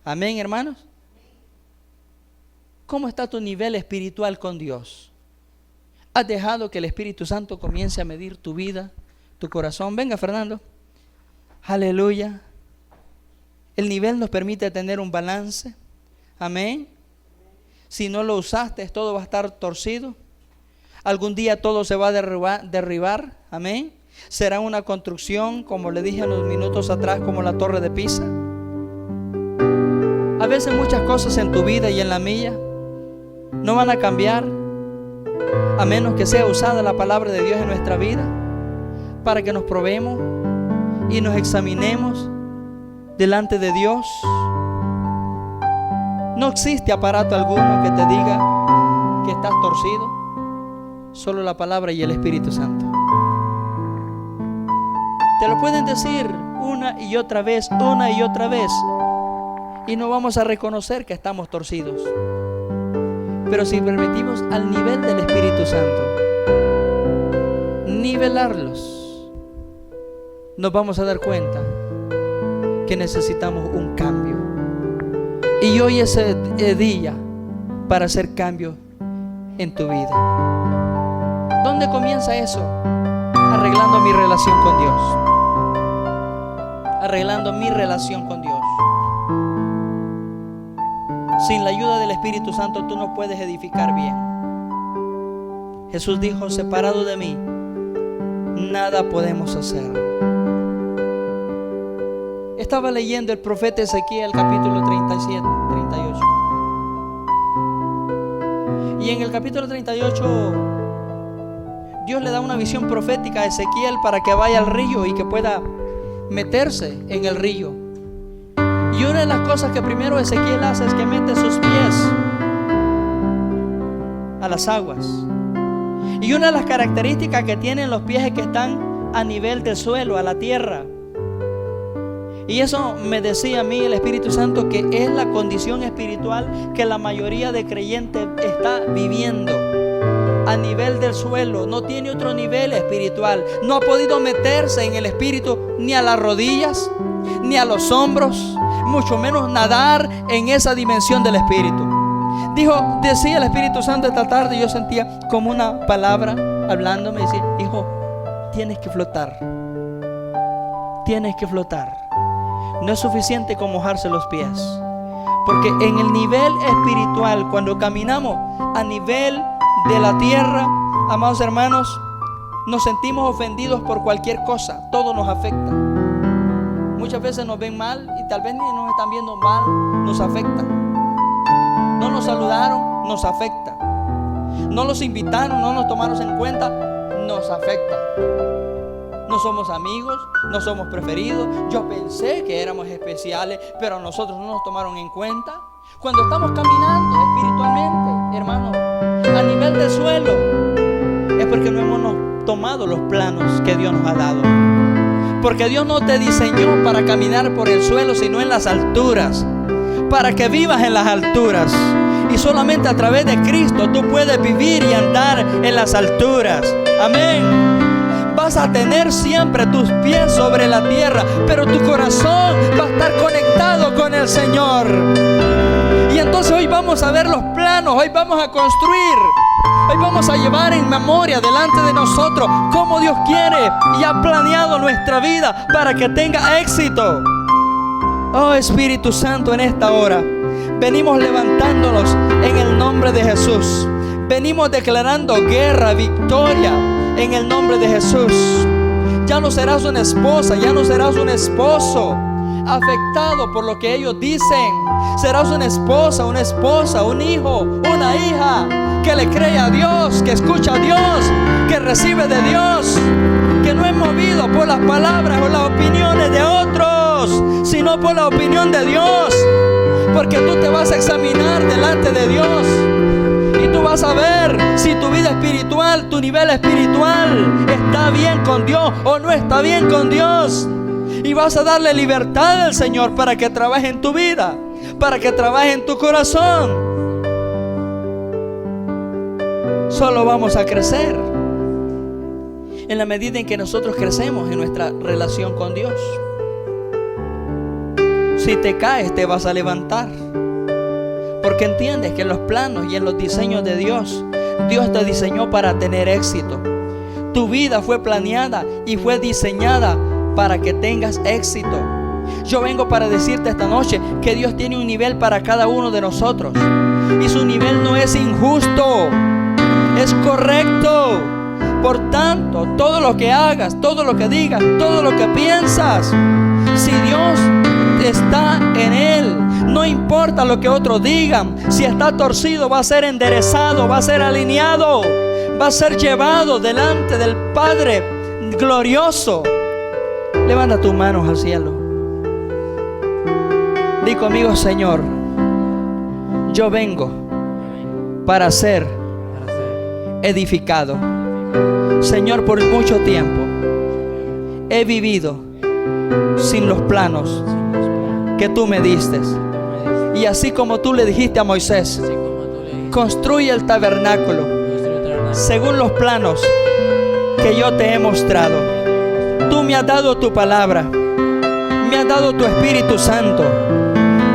Amén, hermanos. ¿Cómo está tu nivel espiritual con Dios? ¿Has dejado que el Espíritu Santo comience a medir tu vida, tu corazón? Venga, Fernando. Aleluya. El nivel nos permite tener un balance. Amén. Si no lo usaste, todo va a estar torcido. Algún día todo se va a derribar. Amén. Será una construcción, como le dije unos minutos atrás, como la Torre de Pisa. A veces muchas cosas en tu vida y en la mía no van a cambiar a menos que sea usada la palabra de Dios en nuestra vida, para que nos probemos y nos examinemos delante de Dios. No existe aparato alguno que te diga que estás torcido, solo la palabra y el Espíritu Santo. Te lo pueden decir una y otra vez, y no vamos a reconocer que estamos torcidos. Pero si permitimos al nivel del Espíritu Santo nivelarlos, nos vamos a dar cuenta que necesitamos un cambio. Y hoy es el día para hacer cambio en tu vida. ¿Dónde comienza eso? Arreglando mi relación con Dios. Arreglando mi relación con Dios. Sin la ayuda del Espíritu Santo tú no puedes edificar bien. Jesús dijo, separado de mí, nada podemos hacer. Estaba leyendo el profeta Ezequiel, capítulo 37, 38. Y en el capítulo 38, Dios le da una visión profética a Ezequiel para que vaya al río y que pueda meterse en el río. Y una de las cosas que primero Ezequiel hace es que mete sus pies a las aguas. Y una de las características que tienen los pies es que están a nivel del suelo, a la tierra. Y eso me decía a mí el Espíritu Santo, que es la condición espiritual que la mayoría de creyentes está viviendo. A nivel del suelo, no tiene otro nivel espiritual. No ha podido meterse en el Espíritu ni a las rodillas, ni a los hombros, mucho menos nadar en esa dimensión del Espíritu. Decía el Espíritu Santo esta tarde, yo sentía como una palabra hablándome, decía, hijo, tienes que flotar. Tienes que flotar. No es suficiente con mojarse los pies, porque en el nivel espiritual, cuando caminamos a nivel de la tierra, amados hermanos, nos sentimos ofendidos por cualquier cosa. Todo nos afecta. Muchas veces nos ven mal y tal vez ni nos están viendo mal, nos afecta. No nos saludaron, nos afecta. No los invitaron, no nos tomaron en cuenta, nos afecta. No somos amigos, no somos preferidos. Yo pensé que éramos especiales, pero a nosotros no nos tomaron en cuenta. Cuando estamos caminando espiritualmente, hermano, a nivel del suelo, es porque no hemos tomado los planos que Dios nos ha dado. Porque Dios no te diseñó para caminar por el suelo, sino en las alturas, para que vivas en las alturas. Y solamente a través de Cristo tú puedes vivir y andar en las alturas. Amén. Vas a tener siempre tus pies sobre la tierra, pero tu corazón va a estar conectado con el Señor. Y entonces hoy vamos a ver los planos, hoy vamos a construir, hoy vamos a llevar en memoria delante de nosotros cómo Dios quiere y ha planeado nuestra vida para que tenga éxito. Oh Espíritu Santo, en esta hora venimos levantándonos en el nombre de Jesús. Venimos declarando guerra, victoria en el nombre de Jesús. Ya no serás una esposa, ya no serás un esposo afectado por lo que ellos dicen. Serás una esposa, un hijo, una hija que le cree a Dios, que escucha a Dios, que recibe de Dios, que no es movido por las palabras o las opiniones de otros, sino por la opinión de Dios. Porque tú te vas a examinar delante de Dios y tú vas a ver si tu vida espiritual, tu nivel espiritual está bien con Dios o no está bien con Dios. Y vas a darle libertad al Señor para que trabaje en tu vida, para que trabaje en tu corazón. Solo vamos a crecer en la medida en que nosotros crecemos en nuestra relación con Dios. Si te caes, te vas a levantar, porque entiendes que en los planos y en los diseños de Dios, Dios te diseñó para tener éxito. Tu vida fue planeada y fue diseñada para que tengas éxito. Yo vengo para decirte esta noche que Dios tiene un nivel para cada uno de nosotros, y su nivel no es injusto, es correcto. Por tanto, todo lo que hagas, todo lo que digas, todo lo que piensas, si Dios está en él, no importa lo que otros digan. Si está torcido, va a ser enderezado, va a ser alineado, va a ser llevado delante del Padre glorioso. Levanta tus manos al cielo. Di conmigo: Señor, yo vengo para ser edificado. Señor, por mucho tiempo he vivido sin los planos que tú me diste. Y así como tú le dijiste a Moisés, construye el tabernáculo según los planos que yo te he mostrado. Tú me has dado tu palabra, me has dado tu Espíritu Santo,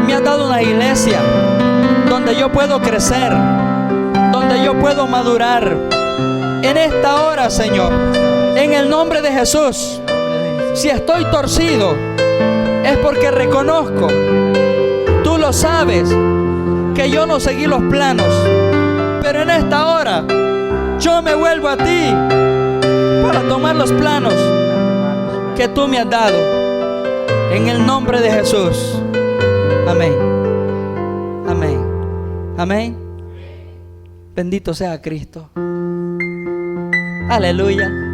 me has dado una iglesia donde yo puedo crecer, donde yo puedo madurar. En esta hora, Señor, en el nombre de Jesús, si estoy torcido, es porque reconozco, tú lo sabes, que yo no seguí los planos. Pero en esta hora, yo me vuelvo a ti para tomar los planos que tú me has dado. En el nombre de Jesús. Amén. Amén. Amén. Bendito sea Cristo. Aleluya.